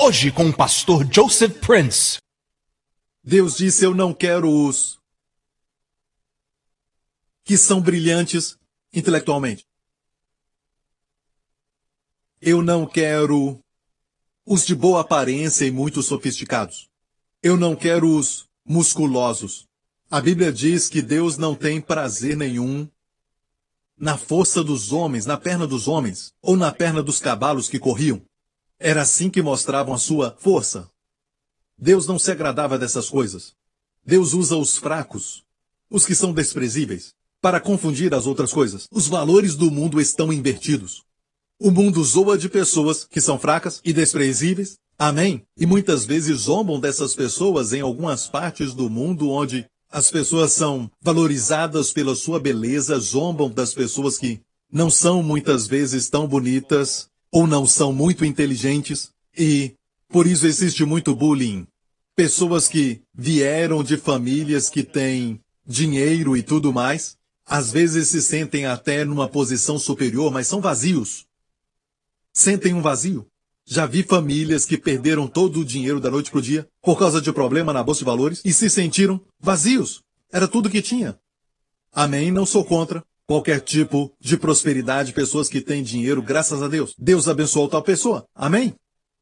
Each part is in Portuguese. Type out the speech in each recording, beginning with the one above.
Hoje com o pastor Joseph Prince. Deus disse, eu não quero os que são brilhantes intelectualmente. Eu não quero os de boa aparência e muito sofisticados. Eu não quero os musculosos. A Bíblia diz que Deus não tem prazer nenhum na força dos homens, na perna dos homens, ou na perna dos cavalos que corriam. Era assim que mostravam a sua força. Deus não se agradava dessas coisas. Deus usa os fracos, os que são desprezíveis, para confundir as outras coisas. Os valores do mundo estão invertidos. O mundo zoa de pessoas que são fracas e desprezíveis. Amém? E muitas vezes zombam dessas pessoas em algumas partes do mundo onde as pessoas são valorizadas pela sua beleza, zombam das pessoas que não são muitas vezes tão bonitas ou não são muito inteligentes. E por isso existe muito bullying. Pessoas que vieram de famílias que têm dinheiro e tudo mais, às vezes se sentem até numa posição superior, mas são vazios. Sentem um vazio. Já vi famílias que perderam todo o dinheiro da noite para o dia por causa de problema na bolsa de valores e se sentiram vazios. Era tudo que tinha. Amém? Não sou contra qualquer tipo de prosperidade, pessoas que têm dinheiro, graças a Deus. Deus abençoou tal pessoa. Amém?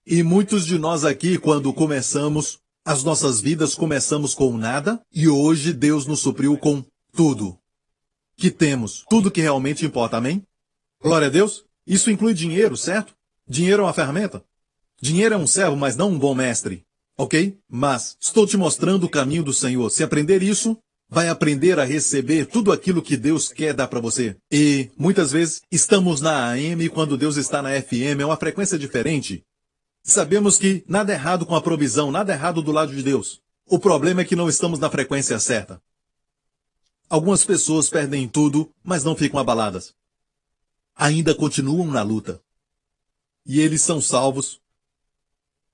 E muitos de nós aqui, quando começamos as nossas vidas, começamos com nada e hoje Deus nos supriu com tudo que temos. Tudo que realmente importa. Amém? Glória a Deus. Isso inclui dinheiro, certo? Dinheiro é uma ferramenta. Dinheiro é um servo, mas não um bom mestre. Ok? Mas estou te mostrando o caminho do Senhor. Se aprender isso, vai aprender a receber tudo aquilo que Deus quer dar para você. E muitas vezes estamos na AM quando Deus está na FM. É uma frequência diferente. Sabemos que nada errado com a provisão, nada errado do lado de Deus. O problema é que não estamos na frequência certa. Algumas pessoas perdem tudo, mas não ficam abaladas. Ainda continuam na luta. E eles são salvos,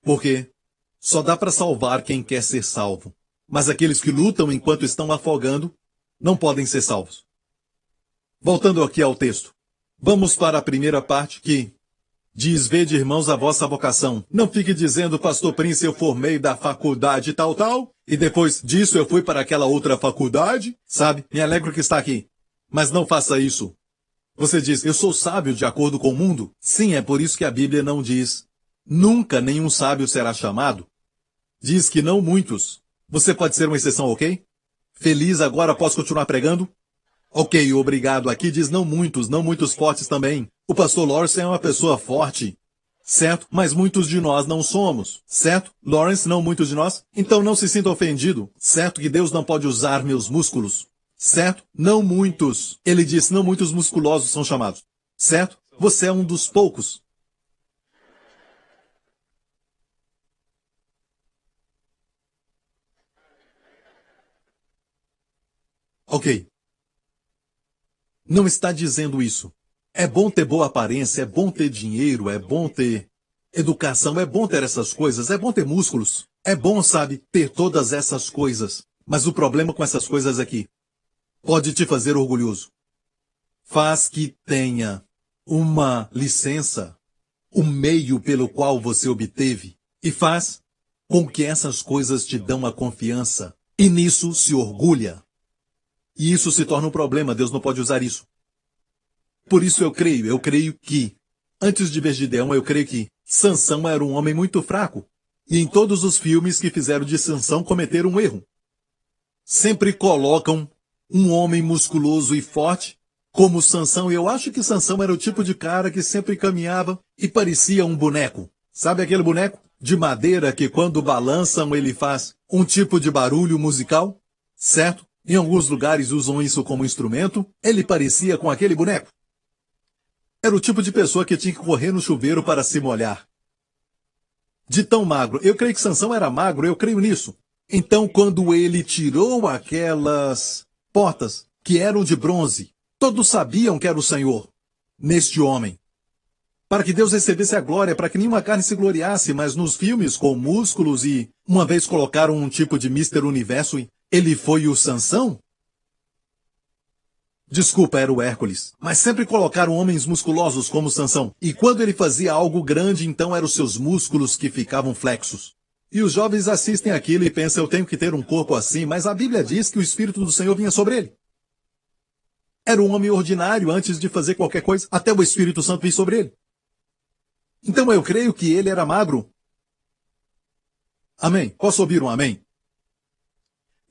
porque só dá para salvar quem quer ser salvo. Mas aqueles que lutam enquanto estão afogando, não podem ser salvos. Voltando aqui ao texto. Vamos para a primeira parte que diz, vede, irmãos, a vossa vocação. Não fique dizendo, pastor Prince, eu formei da faculdade tal, e depois disso eu fui para aquela outra faculdade. Sabe, me alegro que está aqui. Mas não faça isso. Você diz, eu sou sábio de acordo com o mundo? Sim, é por isso que a Bíblia não diz, nunca nenhum sábio será chamado. Diz que não muitos. Você pode ser uma exceção, ok? Feliz agora, posso continuar pregando? Ok, obrigado. Aqui diz não muitos fortes também. O pastor Lawrence é uma pessoa forte, certo? Mas muitos de nós não somos, certo? Lawrence, não muitos de nós? Então não se sinta ofendido, certo? Que Deus não pode usar meus músculos. Certo? Não muitos. Ele disse, não muitos musculosos são chamados. Certo? Você é um dos poucos. Ok. Não está dizendo isso. É bom ter boa aparência, é bom ter dinheiro, é bom ter educação, é bom ter essas coisas, é bom ter músculos. É bom, sabe, ter todas essas coisas. Mas o problema com essas coisas aqui pode te fazer orgulhoso. Faz que tenha uma licença, o meio pelo qual você obteve, e faz com que essas coisas te dão a confiança, e nisso se orgulha. E isso se torna um problema, Deus não pode usar isso. Por isso eu creio que, antes de ver Gideão, eu creio que Sansão era um homem muito fraco, e em todos os filmes que fizeram de Sansão cometeram um erro. Sempre colocam um homem musculoso e forte, como Sansão, e eu acho que Sansão era o tipo de cara que sempre caminhava e parecia um boneco. Sabe aquele boneco de madeira que quando balançam ele faz um tipo de barulho musical? Certo? Em alguns lugares usam isso como instrumento. Ele parecia com aquele boneco. Era o tipo de pessoa que tinha que correr no chuveiro para se molhar. De tão magro. Eu creio que Sansão era magro, eu creio nisso. Então quando ele tirou aquelas portas que eram de bronze, todos sabiam que era o Senhor neste homem. Para que Deus recebesse a glória, para que nenhuma carne se gloriasse, mas nos filmes com músculos e uma vez colocaram um tipo de Mister Universo e ele foi o Sansão? Desculpa, era o Hércules. Mas sempre colocaram homens musculosos como Sansão. E quando ele fazia algo grande, então eram os seus músculos que ficavam flexos. E os jovens assistem aquilo e pensam, eu tenho que ter um corpo assim, mas a Bíblia diz que o Espírito do Senhor vinha sobre ele. Era um homem ordinário antes de fazer qualquer coisa, até o Espírito Santo vir sobre ele. Então eu creio que ele era magro. Amém? Posso ouvir um amém?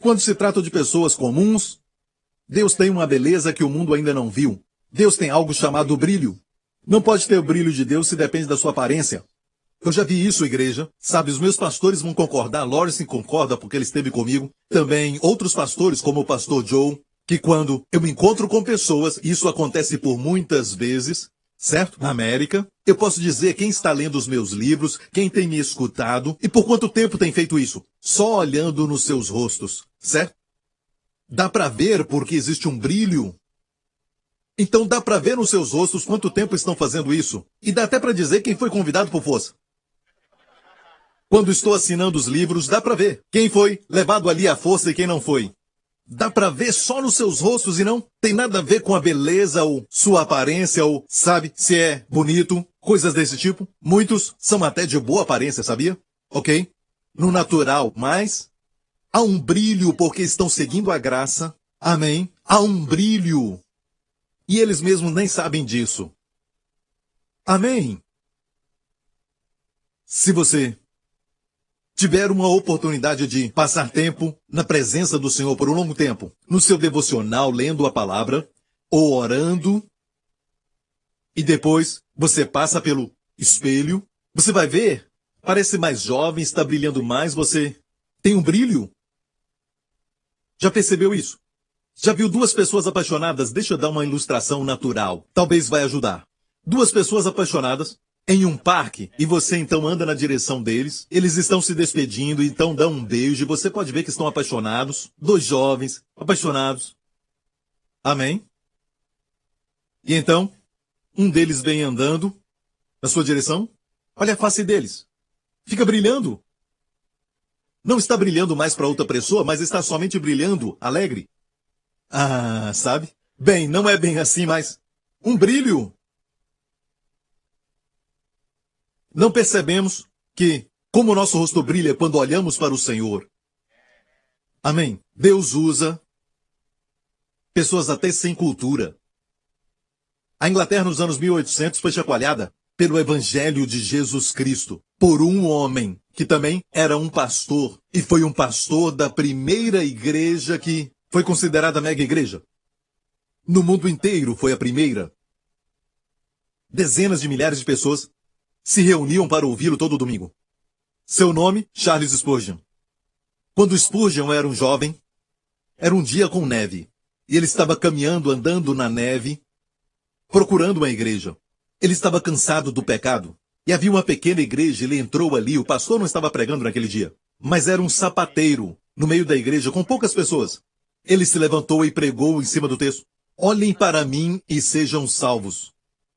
Quando se trata de pessoas comuns, Deus tem uma beleza que o mundo ainda não viu. Deus tem algo chamado brilho. Não pode ter o brilho de Deus se depende da sua aparência. Eu já vi isso, igreja. Sabe, os meus pastores vão concordar. Lawrence concorda porque ele esteve comigo. Também outros pastores, como o pastor Joe, que quando eu me encontro com pessoas, isso acontece por muitas vezes, certo? Na América, eu posso dizer quem está lendo os meus livros, quem tem me escutado e por quanto tempo tem feito isso. Só olhando nos seus rostos, certo? Dá para ver porque existe um brilho. Então dá para ver nos seus rostos quanto tempo estão fazendo isso. E dá até para dizer quem foi convidado por força. Quando estou assinando os livros, dá para ver quem foi levado ali à força e quem não foi. Dá para ver só nos seus rostos e não tem nada a ver com a beleza ou sua aparência ou, sabe, se é bonito, coisas desse tipo. Muitos são até de boa aparência, sabia? Ok? No natural, mas há um brilho porque estão seguindo a graça. Amém? Há um brilho. E eles mesmos nem sabem disso. Amém? Se você tiver uma oportunidade de passar tempo na presença do Senhor por um longo tempo, no seu devocional, lendo a palavra, ou orando, e depois você passa pelo espelho, você vai ver, parece mais jovem, está brilhando mais, você tem um brilho. Já percebeu isso? Já viu duas pessoas apaixonadas? Deixa eu dar uma ilustração natural. Talvez vai ajudar. Duas pessoas apaixonadas em um parque, e você então anda na direção deles, eles estão se despedindo, então dão um beijo, e você pode ver que estão apaixonados, dois jovens, apaixonados. Amém? E então, um deles vem andando na sua direção, olha a face deles, fica brilhando. Não está brilhando mais para outra pessoa, mas está somente brilhando, alegre. Ah, sabe? Bem, não é bem assim, mas um brilho. Não percebemos que, como o nosso rosto brilha quando olhamos para o Senhor. Amém. Deus usa pessoas até sem cultura. A Inglaterra nos anos 1800 foi chacoalhada pelo Evangelho de Jesus Cristo, por um homem que também era um pastor, e foi um pastor da primeira igreja que foi considerada mega igreja. No mundo inteiro foi a primeira. Dezenas de milhares de pessoas se reuniam para ouvi-lo todo domingo. Seu nome, Charles Spurgeon. Quando Spurgeon era um jovem, era um dia com neve, e ele estava caminhando, andando na neve, procurando uma igreja. Ele estava cansado do pecado, e havia uma pequena igreja, ele entrou ali, o pastor não estava pregando naquele dia, mas era um sapateiro no meio da igreja, com poucas pessoas. Ele se levantou e pregou em cima do texto: olhem para mim e sejam salvos.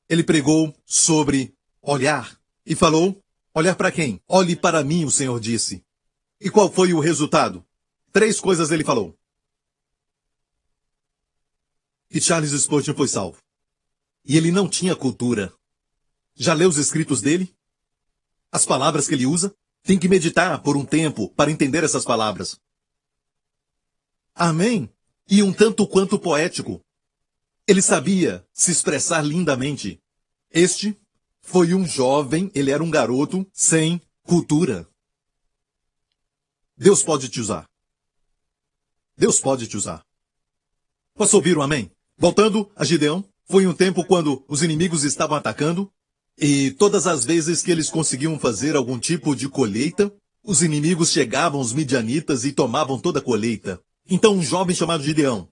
Ele pregou sobre olhar. E falou, olhar para quem? Olhe para mim, o Senhor disse. E qual foi o resultado? 3 coisas ele falou. E Charles Spurgeon foi salvo. E ele não tinha cultura. Já leu os escritos dele? As palavras que ele usa? Tem que meditar por um tempo para entender essas palavras. Amém? E um tanto quanto poético. Ele sabia se expressar lindamente. Este foi um jovem, ele era um garoto sem cultura. Deus pode te usar. Deus pode te usar. Posso ouvir um amém? Voltando a Gideão, foi um tempo quando os inimigos estavam atacando, e todas as vezes que eles conseguiam fazer algum tipo de colheita, os inimigos chegavam, os midianitas, e tomavam toda a colheita. Então um jovem chamado Gideão,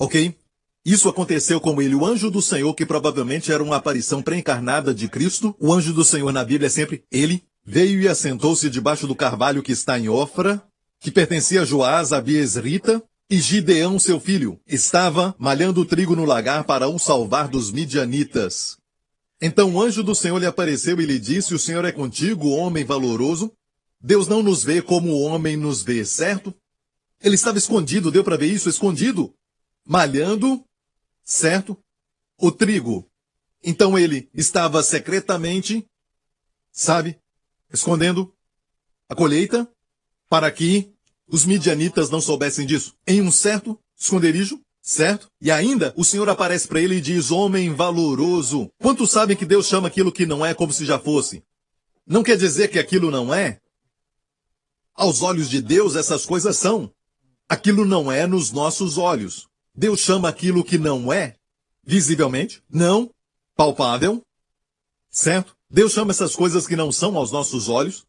ok? Isso aconteceu com ele, o anjo do Senhor, que provavelmente era uma aparição pré-encarnada de Cristo. O anjo do Senhor na Bíblia é sempre ele. Veio e assentou-se debaixo do carvalho que está em Ofra, que pertencia a Joás, a Biesrita, e Gideão, seu filho, estava malhando o trigo no lagar para o salvar dos midianitas. Então o anjo do Senhor lhe apareceu e lhe disse: o Senhor é contigo, homem valoroso. Deus não nos vê como o homem nos vê, certo? Ele estava escondido, deu para ver isso, escondido, malhando certo? O trigo. Então ele estava secretamente, sabe, escondendo a colheita para que os midianitas não soubessem disso. Em um certo esconderijo, certo? E ainda o Senhor aparece para ele e diz, homem valoroso. Quantos sabem que Deus chama aquilo que não é como se já fosse? Não quer dizer que aquilo não é. Aos olhos de Deus essas coisas são. Aquilo não é nos nossos olhos. Deus chama aquilo que não é, visivelmente, não palpável, certo? Deus chama essas coisas que não são aos nossos olhos,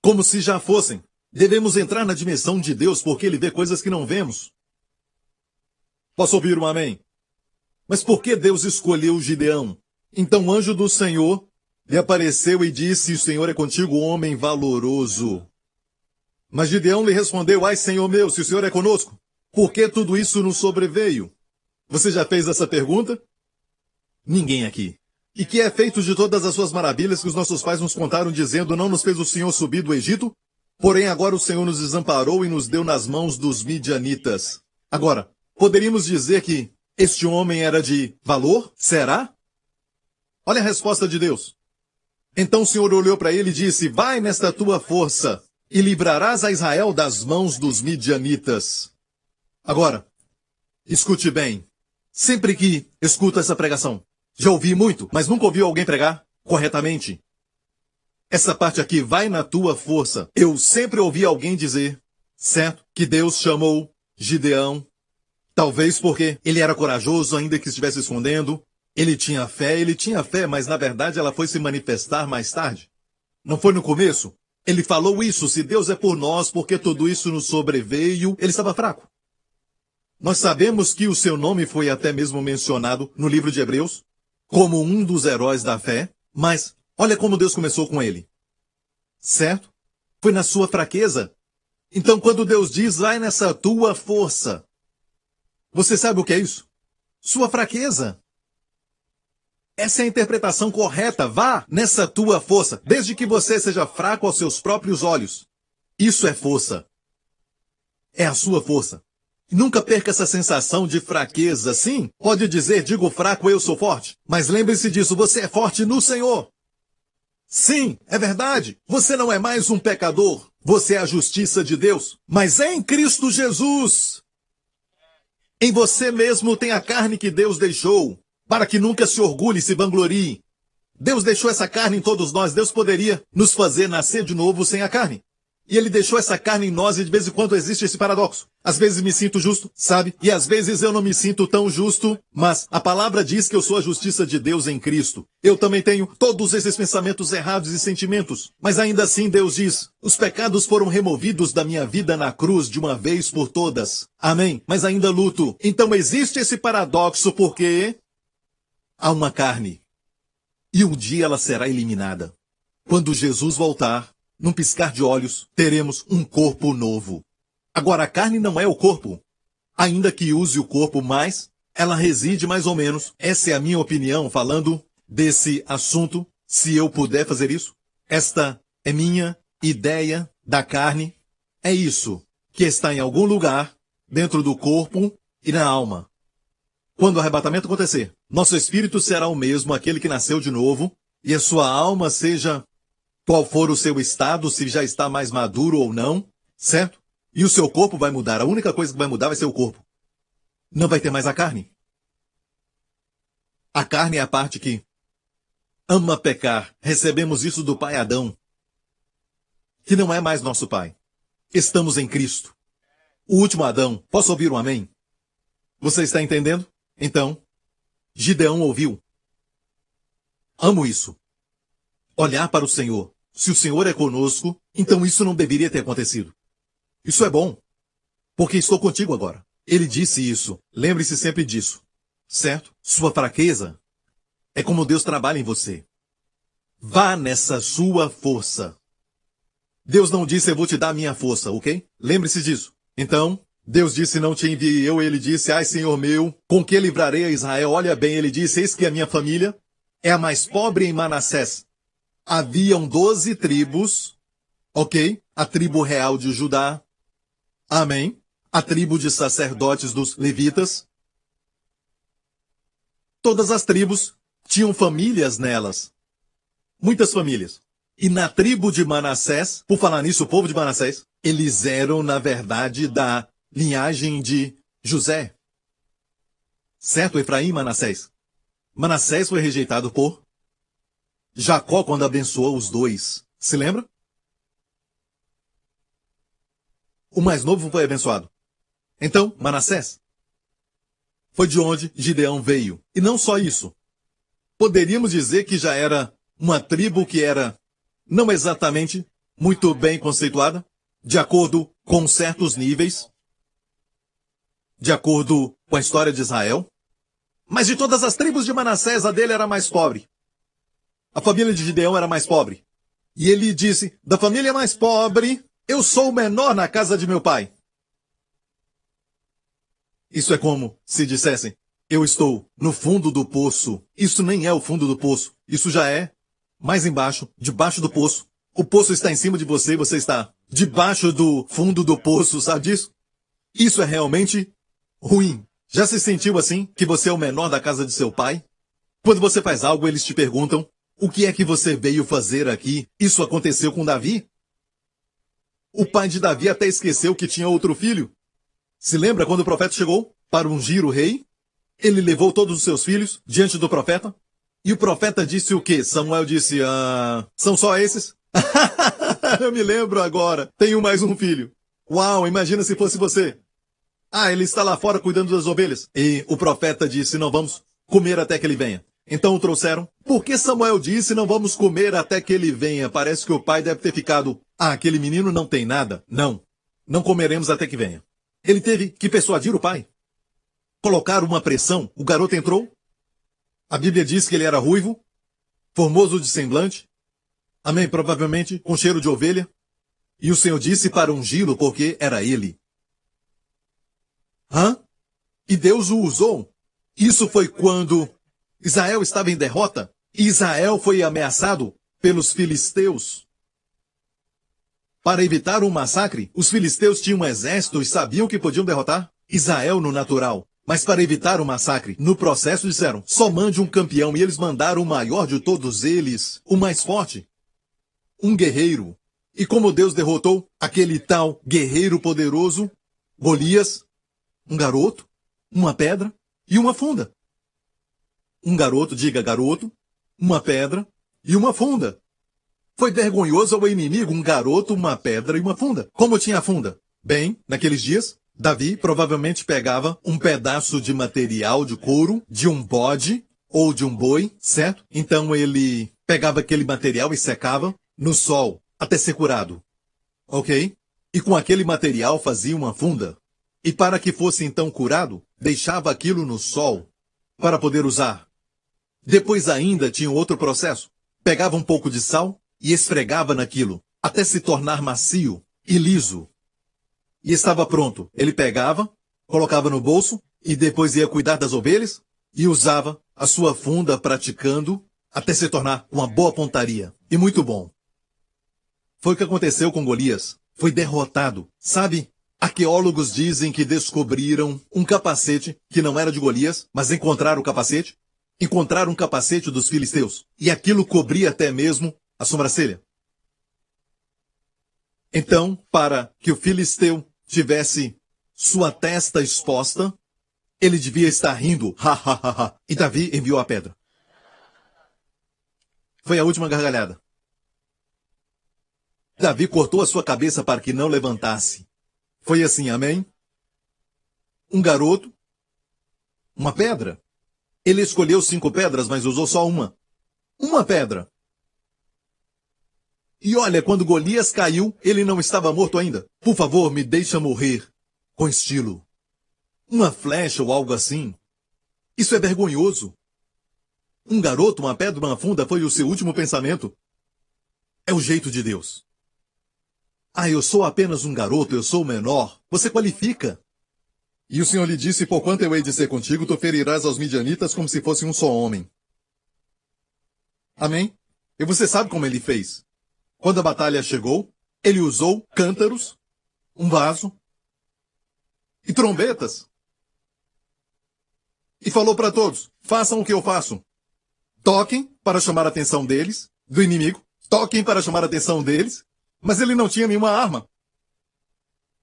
como se já fossem. Devemos entrar na dimensão de Deus porque Ele vê coisas que não vemos. Posso ouvir um amém? Mas por que Deus escolheu Gideão? Então o anjo do Senhor lhe apareceu e disse, o Senhor é contigo, homem valoroso. Mas Gideão lhe respondeu, ai Senhor meu, se o Senhor é conosco, por que tudo isso nos sobreveio? Você já fez essa pergunta? Ninguém aqui. E que é feito de todas as suas maravilhas que os nossos pais nos contaram, dizendo, não nos fez o Senhor subir do Egito? Porém agora o Senhor nos desamparou e nos deu nas mãos dos midianitas. Agora, poderíamos dizer que este homem era de valor? Será? Olha a resposta de Deus. Então o Senhor olhou para ele e disse, vai nesta tua força e livrarás a Israel das mãos dos midianitas. Agora, escute bem. Sempre que escuto essa pregação, já ouvi muito, mas nunca ouvi alguém pregar corretamente. Essa parte aqui, vai na tua força. Eu sempre ouvi alguém dizer, certo, que Deus chamou Gideão, talvez porque ele era corajoso, ainda que estivesse escondendo. Ele tinha fé, mas na verdade ela foi se manifestar mais tarde. Não foi no começo? Ele falou isso, se Deus é por nós, porque tudo isso nos sobreveio, ele estava fraco. Nós sabemos que o seu nome foi até mesmo mencionado no livro de Hebreus, como um dos heróis da fé, mas olha como Deus começou com ele. Certo? Foi na sua fraqueza. Então quando Deus diz, vai nessa tua força, você sabe o que é isso? Sua fraqueza. Essa é a interpretação correta. Vá nessa tua força, desde que você seja fraco aos seus próprios olhos. Isso é força. É a sua força. Nunca perca essa sensação de fraqueza. Sim, pode dizer, digo fraco, eu sou forte. Mas lembre-se disso, você é forte no Senhor. Sim, é verdade. Você não é mais um pecador. Você é a justiça de Deus. Mas é em Cristo Jesus. Em você mesmo tem a carne que Deus deixou, para que nunca se orgulhe e se vanglorie. Deus deixou essa carne em todos nós. Deus poderia nos fazer nascer de novo sem a carne. E Ele deixou essa carne em nós e de vez em quando existe esse paradoxo. Às vezes me sinto justo, sabe? E às vezes eu não me sinto tão justo, mas a palavra diz que eu sou a justiça de Deus em Cristo. Eu também tenho todos esses pensamentos errados e sentimentos. Mas ainda assim Deus diz, os pecados foram removidos da minha vida na cruz de uma vez por todas. Amém? Mas ainda luto. Então existe esse paradoxo porque há uma carne. E um dia ela será eliminada. Quando Jesus voltar, num piscar de olhos, teremos um corpo novo. Agora, a carne não é o corpo. Ainda que use o corpo mais, ela reside mais ou menos. Essa é a minha opinião falando desse assunto, se eu puder fazer isso. Esta é minha ideia da carne. É isso que está em algum lugar, dentro do corpo e na alma. Quando o arrebatamento acontecer, nosso espírito será o mesmo, aquele que nasceu de novo, e a sua alma seja qual for o seu estado, se já está mais maduro ou não, certo? E o seu corpo vai mudar. A única coisa que vai mudar vai ser o corpo. Não vai ter mais a carne. A carne é a parte que ama pecar. Recebemos isso do pai Adão, que não é mais nosso pai. Estamos em Cristo. O último Adão. Posso ouvir um amém? Você está entendendo? Então, Gideão ouviu. Amo isso. Olhar para o Senhor. Se o Senhor é conosco, então isso não deveria ter acontecido. Isso é bom, porque estou contigo agora. Ele disse isso. Lembre-se sempre disso. Certo? Sua fraqueza é como Deus trabalha em você. Vá nessa sua força. Deus não disse, eu vou te dar a minha força, ok? Lembre-se disso. Então, Deus disse, não te enviei eu. Ele disse, ai Senhor meu, com que livrarei a Israel? Olha bem, ele disse, eis que a minha família é a mais pobre em Manassés. Haviam 12 tribos, ok? A tribo real de Judá, amém? A tribo de sacerdotes dos levitas. Todas as tribos tinham famílias nelas. Muitas famílias. E na tribo de Manassés, por falar nisso, o povo de Manassés, eles eram, na verdade, da linhagem de José. Certo, Efraim e Manassés. Manassés foi rejeitado por Jacó quando abençoou os dois. Se lembra? O mais novo foi abençoado. Então, Manassés foi de onde Gideão veio. E não só isso. Poderíamos dizer que já era uma tribo que era não exatamente muito bem conceituada, de acordo com certos níveis, de acordo com a história de Israel. Mas de todas as tribos de Manassés, a dele era mais pobre. A família de Gideão era mais pobre. E ele disse, da família mais pobre, eu sou o menor na casa de meu pai. Isso é como se dissessem, eu estou no fundo do poço. Isso nem é o fundo do poço. Isso já é mais embaixo, debaixo do poço. O poço está em cima de você e você está debaixo do fundo do poço, sabe disso? Isso é realmente ruim. Já se sentiu assim, que você é o menor da casa de seu pai? Quando você faz algo, eles te perguntam, o que é que você veio fazer aqui? Isso aconteceu com Davi? O pai de Davi até esqueceu que tinha outro filho. Se lembra quando o profeta chegou para ungir o rei? Ele levou todos os seus filhos diante do profeta? E o profeta disse o quê? Samuel disse, são só esses? Eu me lembro agora, tenho mais um filho. Uau, imagina se fosse você. Ele está lá fora cuidando das ovelhas. E o profeta disse, não vamos comer até que ele venha. Então o trouxeram. Por que Samuel disse, não vamos comer até que ele venha? Parece que o pai deve ter ficado, aquele menino não tem nada. Não comeremos até que venha. Ele teve que persuadir o pai. Colocar uma pressão. O garoto entrou. A Bíblia diz que ele era ruivo, formoso de semblante. Amém, provavelmente com cheiro de ovelha. E o Senhor disse para ungí-lo porque era ele. E Deus o usou. Isso foi quando Israel estava em derrota. E Israel foi ameaçado pelos filisteus. Para evitar um massacre, os filisteus tinham um exército e sabiam que podiam derrotar Israel no natural. Mas para evitar o massacre, no processo disseram, só mande um campeão. E eles mandaram o maior de todos eles, o mais forte, um guerreiro. E como Deus derrotou aquele tal guerreiro poderoso, Golias, um garoto, uma pedra e uma funda. Um garoto, diga garoto, uma pedra e uma funda. Foi vergonhoso ao inimigo um garoto, uma pedra e uma funda. Como tinha a funda? Bem, naqueles dias, Davi provavelmente pegava um pedaço de material de couro de um bode ou de um boi, certo? Então ele pegava aquele material e secava no sol até ser curado. Ok? E com aquele material fazia uma funda. E para que fosse então curado, deixava aquilo no sol para poder usar. Depois ainda tinha outro processo. Pegava um pouco de sal e esfregava naquilo, até se tornar macio e liso. E estava pronto. Ele pegava, colocava no bolso e depois ia cuidar das ovelhas e usava a sua funda praticando até se tornar uma boa pontaria. E muito bom. Foi o que aconteceu com Golias. Foi derrotado. Sabe, arqueólogos dizem que descobriram um capacete que não era de Golias, mas encontraram o capacete. Encontraram um capacete dos filisteus. E aquilo cobria até mesmo a sobrancelha. Então, para que o filisteu tivesse sua testa exposta, ele devia estar rindo. E Davi enviou a pedra. Foi a última gargalhada. Davi cortou a sua cabeça para que não levantasse. Foi assim, amém? Um garoto, uma pedra. Ele escolheu 5 pedras, mas usou só uma. Uma pedra. E olha, quando Golias caiu, ele não estava morto ainda. Por favor, me deixa morrer. Com estilo. Uma flecha ou algo assim. Isso é vergonhoso. Um garoto, uma pedra, uma funda foi o seu último pensamento. É o jeito de Deus. Eu sou apenas um garoto, eu sou o menor. Você qualifica. E o Senhor lhe disse, porquanto eu hei de ser contigo, tu ferirás aos midianitas como se fosse um só homem. Amém? E você sabe como ele fez. Quando a batalha chegou, ele usou cântaros, um vaso e trombetas. e falou para todos: façam o que eu faço. Toquem para chamar a atenção deles, do inimigo. Toquem para chamar a atenção deles. Mas ele não tinha nenhuma arma.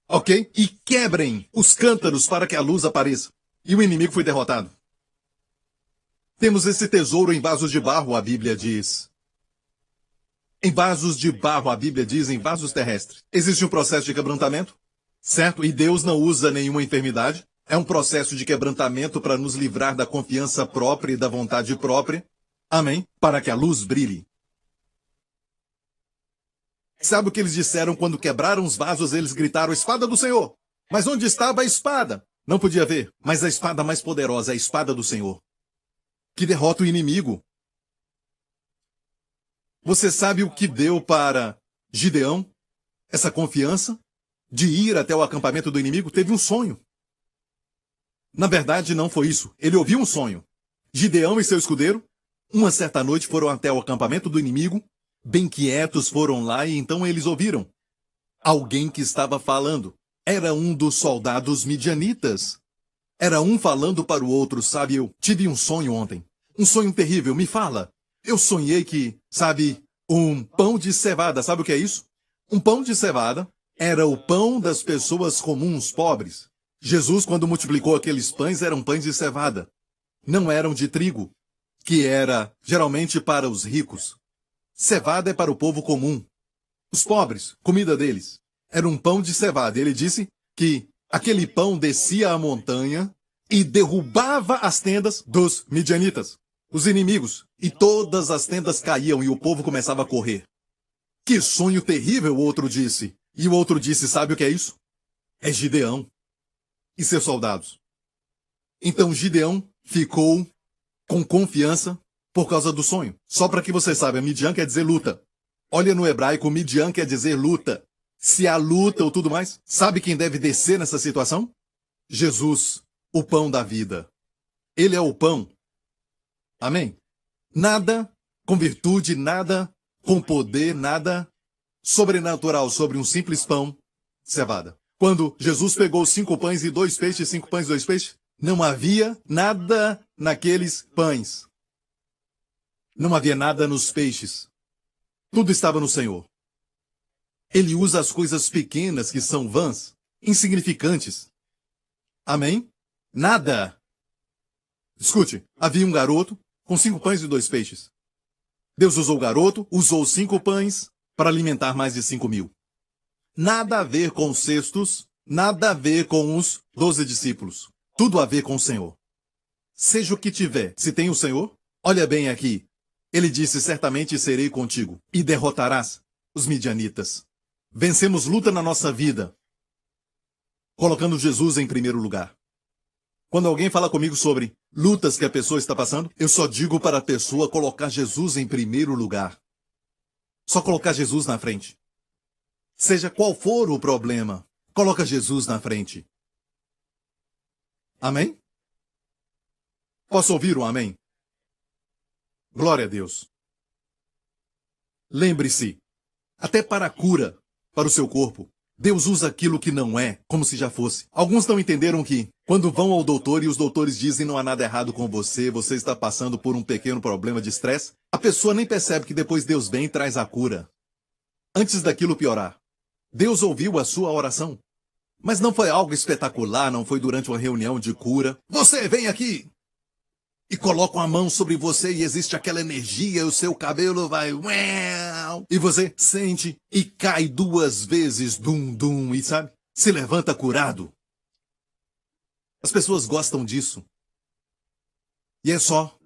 Ok? E quebrem os cântaros para que a luz apareça. E o inimigo foi derrotado. Temos esse tesouro em vasos de barro, a Bíblia diz. Em vasos de barro, a Bíblia diz, em vasos terrestres. Existe um processo de quebrantamento, certo? E Deus não usa nenhuma enfermidade. É um processo de quebrantamento para nos livrar da confiança própria e da vontade própria. Amém? Para que a luz brilhe. Sabe o que eles disseram quando quebraram os vasos? Eles gritaram: espada do Senhor. Mas onde estava a espada? Não podia ver, mas a espada mais poderosa é a espada do Senhor, que derrota o inimigo. Você sabe o que deu para Gideão essa confiança de ir até o acampamento do inimigo? Teve um sonho. Na verdade, não foi isso. Ele ouviu um sonho. Gideão e seu escudeiro, uma certa noite, foram até o acampamento do inimigo, bem quietos foram lá, e então eles ouviram alguém que estava falando. Era um dos soldados midianitas. Era um falando para o outro: sabe, eu tive um sonho ontem. Um sonho terrível, me fala. Eu sonhei que, sabe, um pão de cevada. Sabe o que é isso? Um pão de cevada era o pão das pessoas comuns, pobres. Jesus, quando multiplicou aqueles pães, eram pães de cevada. Não eram de trigo, que era geralmente para os ricos. Cevada é para o povo comum. Os pobres, comida deles, era um pão de cevada. Ele disse que aquele pão descia a montanha e derrubava as tendas dos midianitas, os inimigos, e todas as tendas caíam e o povo começava a correr. Que sonho terrível, o outro disse. E o outro disse: sabe o que é isso? É Gideão e seus soldados. Então Gideão ficou com confiança por causa do sonho. Só para que você saiba, Midian quer dizer luta. Olha no hebraico, Midian quer dizer luta. Se há luta ou tudo mais, sabe quem deve descer nessa situação? Jesus, o pão da vida. Ele é o pão. Amém? Nada com virtude, nada com poder, nada sobrenatural sobre um simples pão, cevada. Quando Jesus pegou 5 pães e 2 peixes, 5 pães e 2 peixes, não havia nada naqueles pães. Não havia nada nos peixes. Tudo estava no Senhor. Ele usa as coisas pequenas que são vãs, insignificantes. Amém? Nada. Escute, havia um garoto com 5 pães e 2 peixes. Deus usou o garoto, usou 5 pães para alimentar mais de 5.000. Nada a ver com os cestos, nada a ver com os 12 discípulos. Tudo a ver com o Senhor. Seja o que tiver, se tem o Senhor, olha bem aqui. Ele disse: certamente serei contigo, e derrotarás os midianitas. Vencemos luta na nossa vida, colocando Jesus em primeiro lugar. Quando alguém fala comigo sobre lutas que a pessoa está passando, eu só digo para a pessoa colocar Jesus em primeiro lugar. Só colocar Jesus na frente. Seja qual for o problema, coloca Jesus na frente. Amém? Posso ouvir um amém? Glória a Deus. Lembre-se, até para a cura, para o seu corpo, Deus usa aquilo que não é, como se já fosse. Alguns não entenderam que, quando vão ao doutor e os doutores dizem não há nada errado com você, você está passando por um pequeno problema de estresse, a pessoa nem percebe que depois Deus vem e traz a cura. Antes daquilo piorar, Deus ouviu a sua oração. Mas não foi algo espetacular, não foi durante uma reunião de cura. Você vem aqui! E colocam a mão sobre você e existe aquela energia, o seu cabelo vai... E você sente e cai 2 vezes, dum, e sabe? Se levanta curado. As pessoas gostam disso. E é só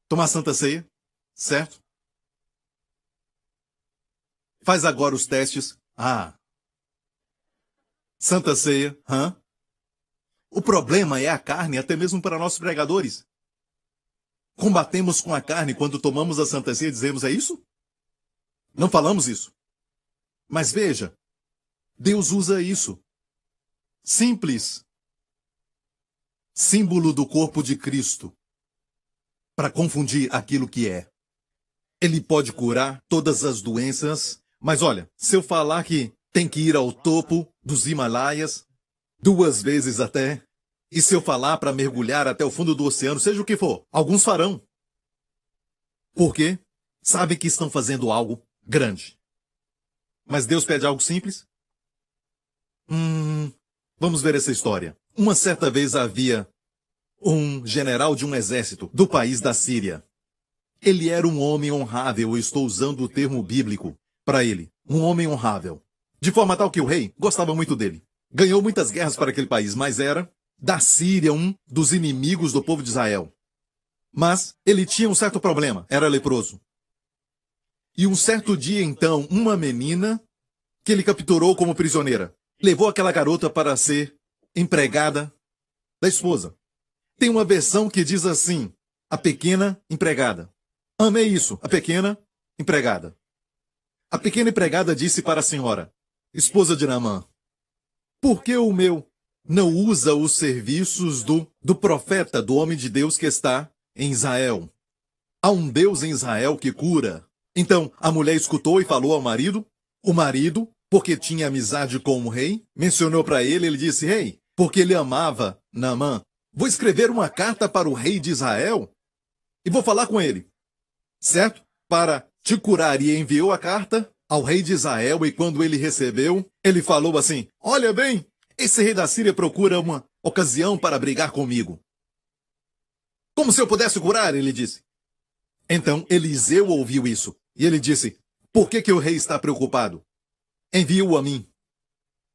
tomar Santa Ceia, certo? Faz agora os testes. Santa Ceia, O problema é a carne, até mesmo para nossos pregadores. Combatemos com a carne quando tomamos a Santa Ceia e dizemos: é isso? Não falamos isso. Mas veja, Deus usa isso. Simples. Símbolo do corpo de Cristo. Para confundir aquilo que é. Ele pode curar todas as doenças. Mas olha, se eu falar que tem que ir ao topo dos Himalaias, 2 vezes até, E se eu falar para mergulhar até o fundo do oceano, seja o que for, alguns farão. Por quê? Sabem que estão fazendo algo grande. Mas Deus pede algo simples? Vamos ver essa história. Uma certa vez havia um general de um exército do país da Síria. Ele era um homem honrável, eu estou usando o termo bíblico para ele. Um homem honrável. De forma tal que o rei gostava muito dele. Ganhou muitas guerras para aquele país, mas era da Síria um dos inimigos do povo de Israel. Mas ele tinha um certo problema, era leproso. E um certo dia, então, uma menina que ele capturou como prisioneira, levou aquela garota para ser empregada da esposa. Tem uma versão que diz assim, a pequena empregada. Amei isso, a pequena empregada. A pequena empregada disse para a senhora, esposa de Naamã, por que o meu não usa os serviços do profeta, do homem de Deus que está em Israel? Há um Deus em Israel que cura. Então a mulher escutou e falou ao marido. O marido, porque tinha amizade com o rei, mencionou para ele, ele disse, rei, porque ele amava Naamã, vou escrever uma carta para o rei de Israel e vou falar com ele, certo? Para te curar. E enviou a carta ao rei de Israel e quando ele recebeu, ele falou assim, olha bem, esse rei da Síria procura uma ocasião para brigar comigo. Como se eu pudesse curar, ele disse. Então Eliseu ouviu isso e ele disse, por que o rei está preocupado? Envie-o a mim.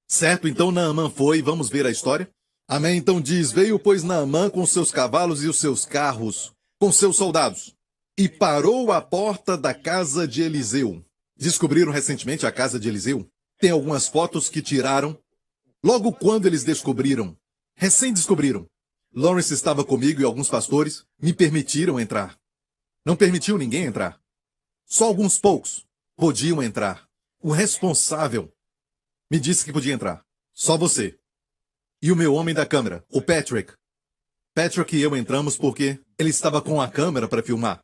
Certo? Então Naamã foi, vamos ver a história. Amém? Então diz, veio pois Naamã com seus cavalos e os seus carros, com seus soldados, e parou à porta da casa de Eliseu. Descobriram recentemente a casa de Eliseu? Tem algumas fotos que tiraram. Logo quando eles descobriram, recém-descobriram, Lawrence estava comigo e alguns pastores me permitiram entrar. Não permitiu ninguém entrar. Só alguns poucos podiam entrar. O responsável me disse que podia entrar. Só você. E o meu homem da câmera, o Patrick. Patrick e eu entramos porque ele estava com a câmera para filmar.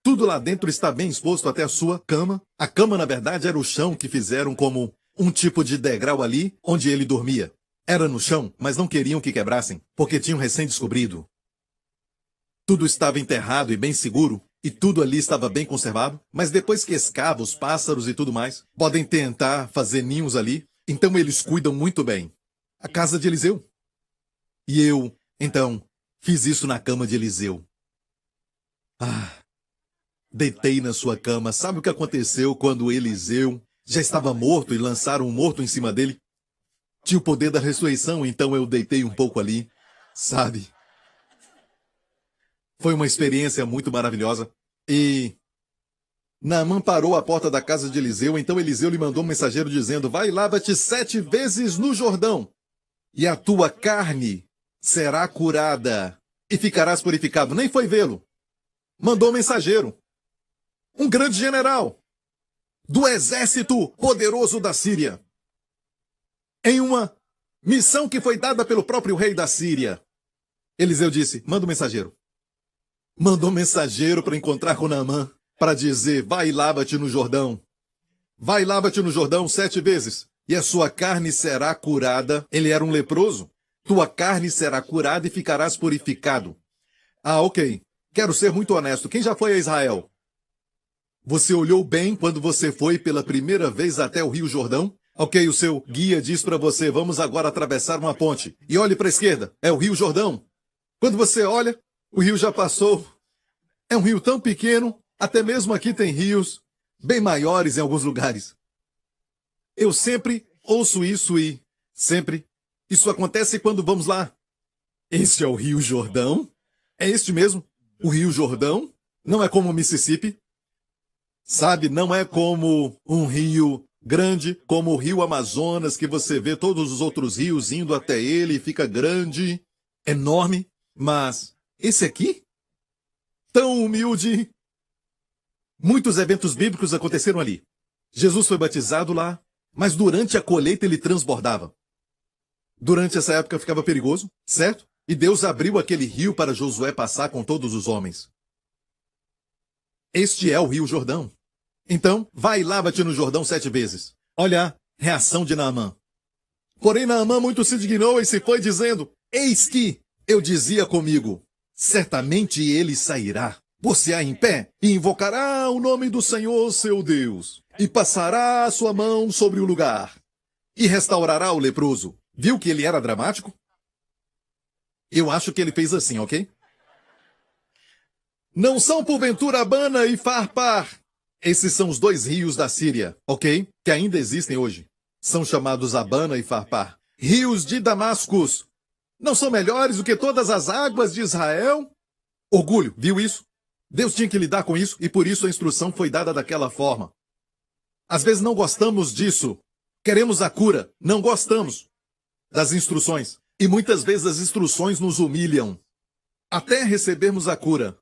Tudo lá dentro está bem exposto até a sua cama. A cama, na verdade, era o chão que fizeram como um tipo de degrau ali onde ele dormia. Era no chão, mas não queriam que quebrassem, porque tinham recém-descobrido. Tudo estava enterrado e bem seguro, e tudo ali estava bem conservado, mas depois que escava os pássaros e tudo mais, podem tentar fazer ninhos ali, então eles cuidam muito bem. A casa de Eliseu. E eu, então, fiz isso na cama de Eliseu. Deitei na sua cama. Sabe o que aconteceu quando Eliseu já estava morto e lançaram um morto em cima dele? Tinha o poder da ressurreição, então eu deitei um pouco ali, sabe? Foi uma experiência muito maravilhosa. E Naamã parou à porta da casa de Eliseu, então Eliseu lhe mandou um mensageiro dizendo, vai e lava-te 7 vezes no Jordão, e a tua carne será curada, e ficarás purificado. Nem foi vê-lo. Mandou um mensageiro. Um grande general do exército poderoso da Síria. Em uma missão que foi dada pelo próprio rei da Síria. Eliseu disse, manda um mensageiro. Mandou um mensageiro para encontrar com Naamã, para dizer, vai e lava-te no Jordão. Vai e lava-te no Jordão 7 vezes, e a sua carne será curada. Ele era um leproso. Tua carne será curada e ficarás purificado. Ok. Quero ser muito honesto. Quem já foi a Israel? Você olhou bem quando você foi pela primeira vez até o Rio Jordão? Ok, o seu guia diz para você, vamos agora atravessar uma ponte. E olhe para a esquerda, é o Rio Jordão. Quando você olha, o rio já passou. É um rio tão pequeno, até mesmo aqui tem rios bem maiores em alguns lugares. Eu sempre ouço isso e sempre isso acontece quando vamos lá. Este é o Rio Jordão? É este mesmo? O Rio Jordão? Não é como o Mississippi? Sabe, não é como um rio grande, como o Rio Amazonas, que você vê todos os outros rios indo até ele e fica grande, enorme. Mas esse aqui? Tão humilde. Muitos eventos bíblicos aconteceram ali. Jesus foi batizado lá, mas durante a colheita ele transbordava. Durante essa época ficava perigoso, certo? E Deus abriu aquele rio para Josué passar com todos os homens. Este é o Rio Jordão. Então, vai e lava-te no Jordão 7 vezes. Olha a reação de Naamã. Porém, Naamã muito se indignou e se foi dizendo, eis que Eu dizia comigo, certamente ele sairá, pôr-se-á em pé e invocará o nome do Senhor seu Deus, e passará a sua mão sobre o lugar, e restaurará o leproso. Viu que ele era dramático? Eu acho que ele fez assim, ok? Não são porventura Abana e Farpar? Esses são os dois rios da Síria, ok? Que ainda existem hoje. São chamados Abana e Farpar. Rios de Damascus. Não são melhores do que todas as águas de Israel? Orgulho, viu isso? Deus tinha que lidar com isso e por isso a instrução foi dada daquela forma. Às vezes não gostamos disso. Queremos a cura. Não gostamos das instruções. E muitas vezes as instruções nos humilham. Até recebermos a cura.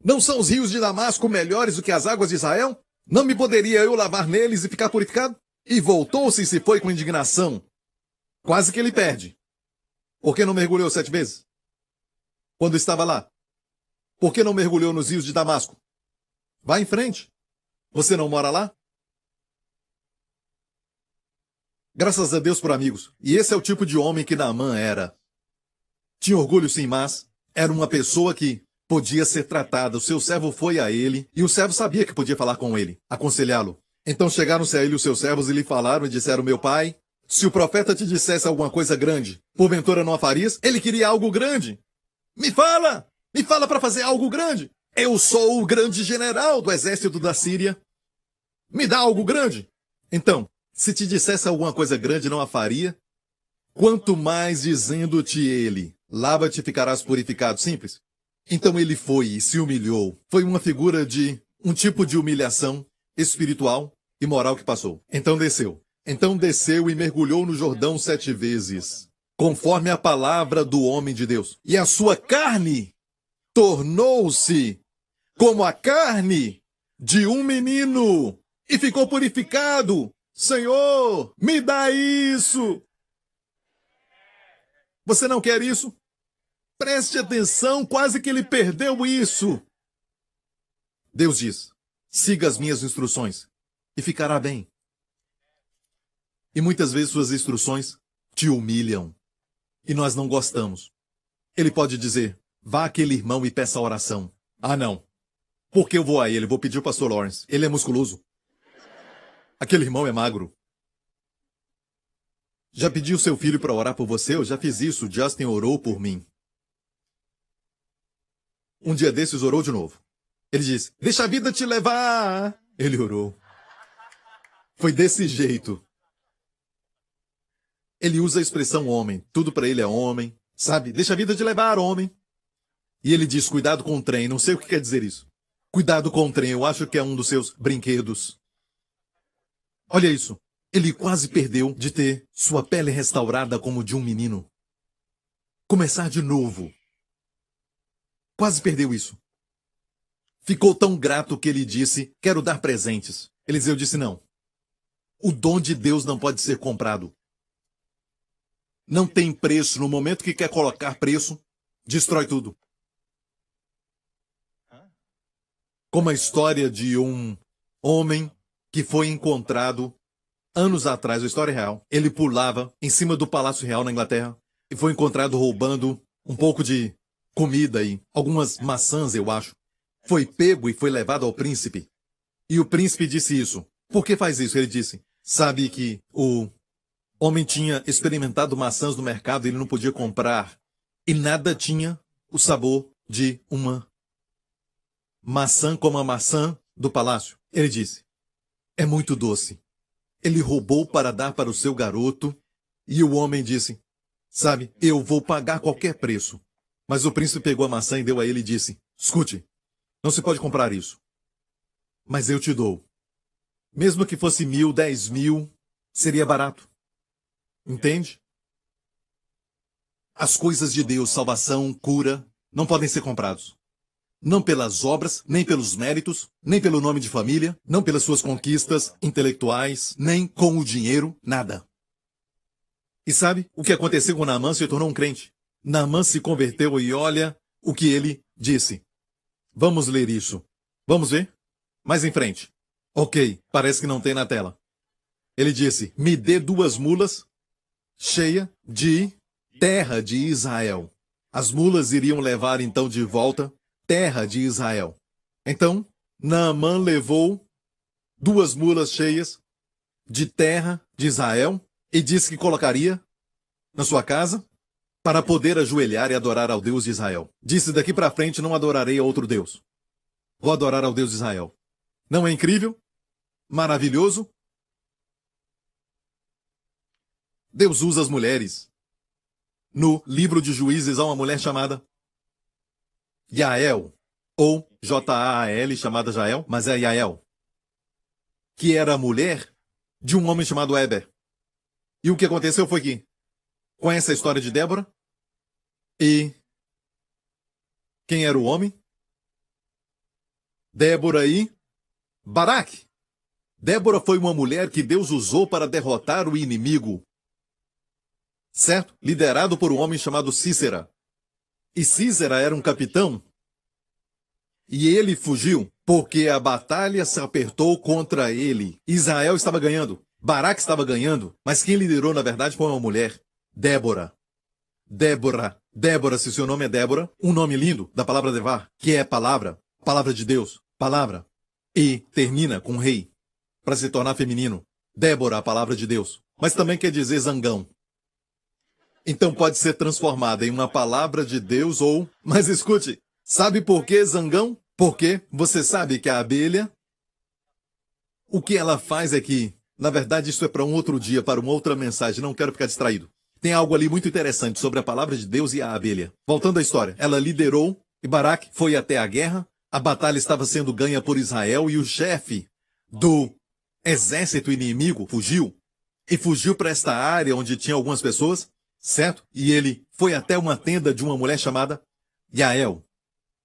Não são os rios de Damasco melhores do que as águas de Israel? Não me poderia eu lavar neles e ficar purificado? E voltou-se e se foi com indignação. Quase que ele perde. Por que não mergulhou 7 vezes? Quando estava lá. Por que não mergulhou nos rios de Damasco? Vá em frente. Você não mora lá? Graças a Deus por amigos. E esse é o tipo de homem que Naamã era. Tinha orgulho sim, mas era uma pessoa que podia ser tratada. O seu servo foi a ele, e o servo sabia que podia falar com ele, aconselhá-lo. Então chegaram-se a ele os seus servos e lhe falaram e disseram, meu pai, se o profeta te dissesse alguma coisa grande, porventura não a farias? Ele queria algo grande. Me fala para fazer algo grande. Eu sou o grande general do exército da Síria. Me dá algo grande. Então, se te dissesse alguma coisa grande, não a faria? Quanto mais dizendo-te ele, lava-te e ficarás purificado. Simples. Então ele foi e se humilhou. Foi uma figura de um tipo de humilhação espiritual e moral que passou. Então desceu. Então desceu e mergulhou no Jordão 7 vezes, conforme a palavra do homem de Deus. E a sua carne tornou-se como a carne de um menino e ficou purificado. Senhor, me dá isso. Você não quer isso? Preste atenção, quase que ele perdeu isso. Deus diz, siga as minhas instruções e ficará bem. E muitas vezes suas instruções te humilham e nós não gostamos. Ele pode dizer, vá àquele irmão e peça oração. Ah, não. Porque eu vou a ele, vou pedir o pastor Lawrence. Ele é musculoso. Aquele irmão é magro. Já pediu seu filho para orar por você? Eu já fiz isso, Justin orou por mim. Um dia desses orou de novo. Ele disse, deixa a vida te levar. Ele orou. Foi desse jeito. Ele usa a expressão homem. Tudo para ele é homem. Sabe? Deixa a vida te levar, homem. E ele diz, cuidado com o trem. Não sei o que quer dizer isso. Cuidado com o trem. Eu acho que é um dos seus brinquedos. Olha isso. Ele quase perdeu de ter sua pele restaurada como de um menino. Começar de novo. Quase perdeu isso. Ficou tão grato que ele disse, quero dar presentes. Eliseu disse, não. O dom de Deus não pode ser comprado. Não tem preço. No momento que quer colocar preço, destrói tudo. Como a história de um homem que foi encontrado anos atrás, a história é real. Ele pulava em cima do Palácio Real na Inglaterra e foi encontrado roubando um pouco de comida e algumas maçãs, eu acho. Foi pego e foi levado ao príncipe. E o príncipe disse isso. Por que faz isso? Ele disse, sabe que o homem tinha experimentado maçãs no mercado e ele não podia comprar. E nada tinha o sabor de uma maçã como a maçã do palácio. Ele disse, é muito doce. Ele roubou para dar para o seu garoto e o homem disse, sabe, eu vou pagar qualquer preço. Mas o príncipe pegou a maçã e deu a ele e disse, escute, não se pode comprar isso. Mas eu te dou. Mesmo que fosse 1.000, 10.000, seria barato. Entende? As coisas de Deus, salvação, cura, não podem ser comprados. Não pelas obras, nem pelos méritos, nem pelo nome de família, não pelas suas conquistas intelectuais, nem com o dinheiro, nada. E sabe o que aconteceu com Naamã? Se tornou um crente. Naamã se converteu e olha o que ele disse. Vamos ler isso. Vamos ver? Mais em frente. Ok, parece que não tem na tela. Ele disse, me dê 2 mulas cheia de terra de Israel. As mulas iriam levar então de volta terra de Israel. Então, Naamã levou 2 mulas cheias de terra de Israel e disse que colocaria na sua casa para poder ajoelhar e adorar ao Deus de Israel. Disse: daqui para frente não adorarei a outro Deus. Vou adorar ao Deus de Israel. Não é incrível? Maravilhoso? Deus usa as mulheres. No livro de Juízes há uma mulher chamada Jael, ou Jaal, chamada Jael, mas é Jael, que era a mulher de um homem chamado Eber. E o que aconteceu foi que, com essa história de Débora, e quem era o homem? Débora e Baraque. Débora foi uma mulher que Deus usou para derrotar o inimigo, certo? Liderado por um homem chamado Cícera. E Cícera era um capitão. E ele fugiu porque a batalha se apertou contra ele. Israel estava ganhando. Baraque estava ganhando. Mas quem liderou, na verdade, foi uma mulher. Débora. Débora, se seu nome é Débora, um nome lindo da palavra Devar, que é palavra, palavra de Deus, palavra. E termina com rei, para se tornar feminino. Débora, a palavra de Deus. Mas também quer dizer zangão. Então pode ser transformada em uma palavra de Deus ou... Mas escute, sabe por que zangão? Porque você sabe que a abelha, o que ela faz é que, na verdade isso é para um outro dia, para uma outra mensagem, não quero ficar distraído. Tem algo ali muito interessante sobre a palavra de Deus e a abelha. Voltando à história, ela liderou e Baraque foi até a guerra, a batalha estava sendo ganha por Israel e o chefe do exército inimigo fugiu. E fugiu para esta área onde tinha algumas pessoas, certo? E ele foi até uma tenda de uma mulher chamada Jael,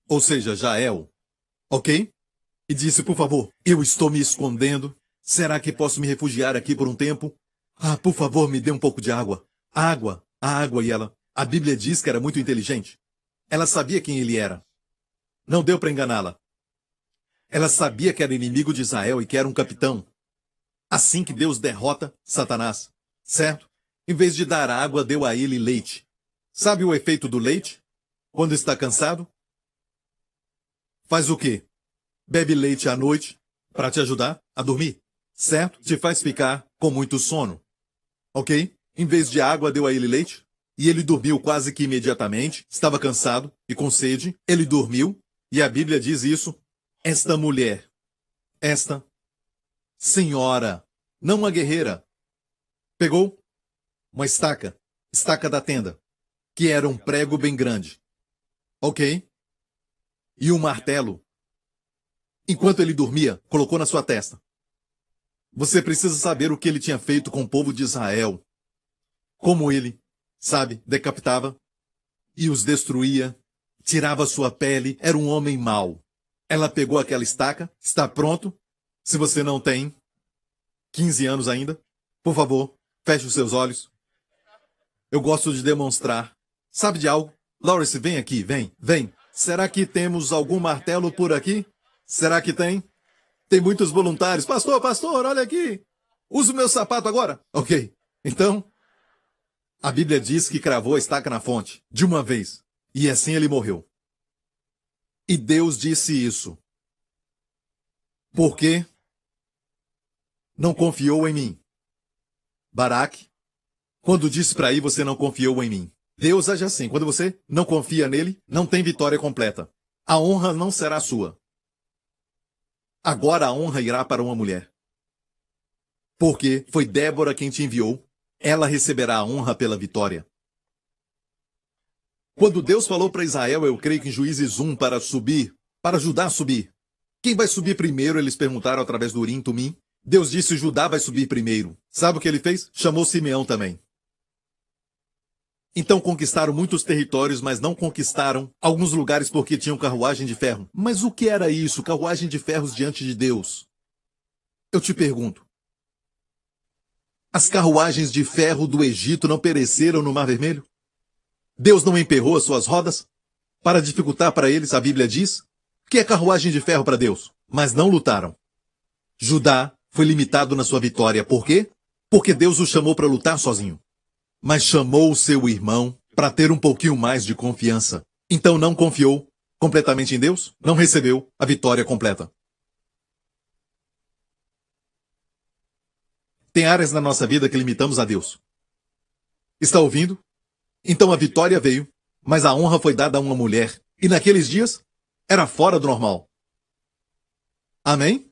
ou seja, Jael, ok? E disse: por favor, eu estou me escondendo. Será que posso me refugiar aqui por um tempo? Ah, por favor, me dê um pouco de água. Água. E ela, a Bíblia diz que era muito inteligente. Ela sabia quem ele era. Não deu para enganá-la. Ela sabia que era inimigo de Israel e que era um capitão. Assim que Deus derrota Satanás, certo? Em vez de dar água, deu a ele leite. Sabe o efeito do leite? Quando está cansado? Faz o quê? Bebe leite à noite para te ajudar a dormir, certo? Te faz ficar com muito sono, ok? Em vez de água, deu a ele leite. E ele dormiu quase que imediatamente. Estava cansado e com sede. Ele dormiu. E a Bíblia diz isso. Esta mulher, esta senhora, não uma guerreira, pegou uma estaca da tenda, que era um prego bem grande, ok? E um martelo. Enquanto ele dormia, colocou na sua testa. Você precisa saber o que ele tinha feito com o povo de Israel. Como ele, sabe, decapitava e os destruía, tirava sua pele, era um homem mau. Ela pegou aquela estaca, está pronto. Se você não tem 15 anos ainda, por favor, feche os seus olhos. Eu gosto de demonstrar. Sabe de algo? Lawrence, vem aqui, vem. Será que temos algum martelo por aqui? Será que tem? Tem muitos voluntários. Pastor, olha aqui. Usa o meu sapato agora. Ok. Então, a Bíblia diz que cravou a estaca na fonte, de uma vez. E assim ele morreu. E Deus disse isso. Porque não confiou em mim. Baraque, quando disse para ir, você não confiou em mim. Deus age assim. Quando você não confia nele, não tem vitória completa. A honra não será sua. Agora a honra irá para uma mulher. Porque foi Débora quem te enviou. Ela receberá a honra pela vitória. Quando Deus falou para Israel, eu creio que em Juízes 1, para Judá a subir. Quem vai subir primeiro, eles perguntaram através do Urim Tumim. Deus disse: Judá vai subir primeiro. Sabe o que ele fez? Chamou Simeão também. Então conquistaram muitos territórios, mas não conquistaram alguns lugares porque tinham carruagem de ferro. Mas o que era isso, carruagem de ferros diante de Deus? Eu te pergunto. As carruagens de ferro do Egito não pereceram no Mar Vermelho? Deus não emperrou as suas rodas? Para dificultar para eles, a Bíblia diz que é carruagem de ferro para Deus. Mas não lutaram. Judá foi limitado na sua vitória. Por quê? Porque Deus o chamou para lutar sozinho. mas chamou seu irmão para ter um pouquinho mais de confiança. Então não confiou completamente em Deus, não recebeu a vitória completa. Tem áreas na nossa vida que limitamos a Deus. Está ouvindo? Então a vitória veio, mas a honra foi dada a uma mulher, e naqueles dias era fora do normal. Amém?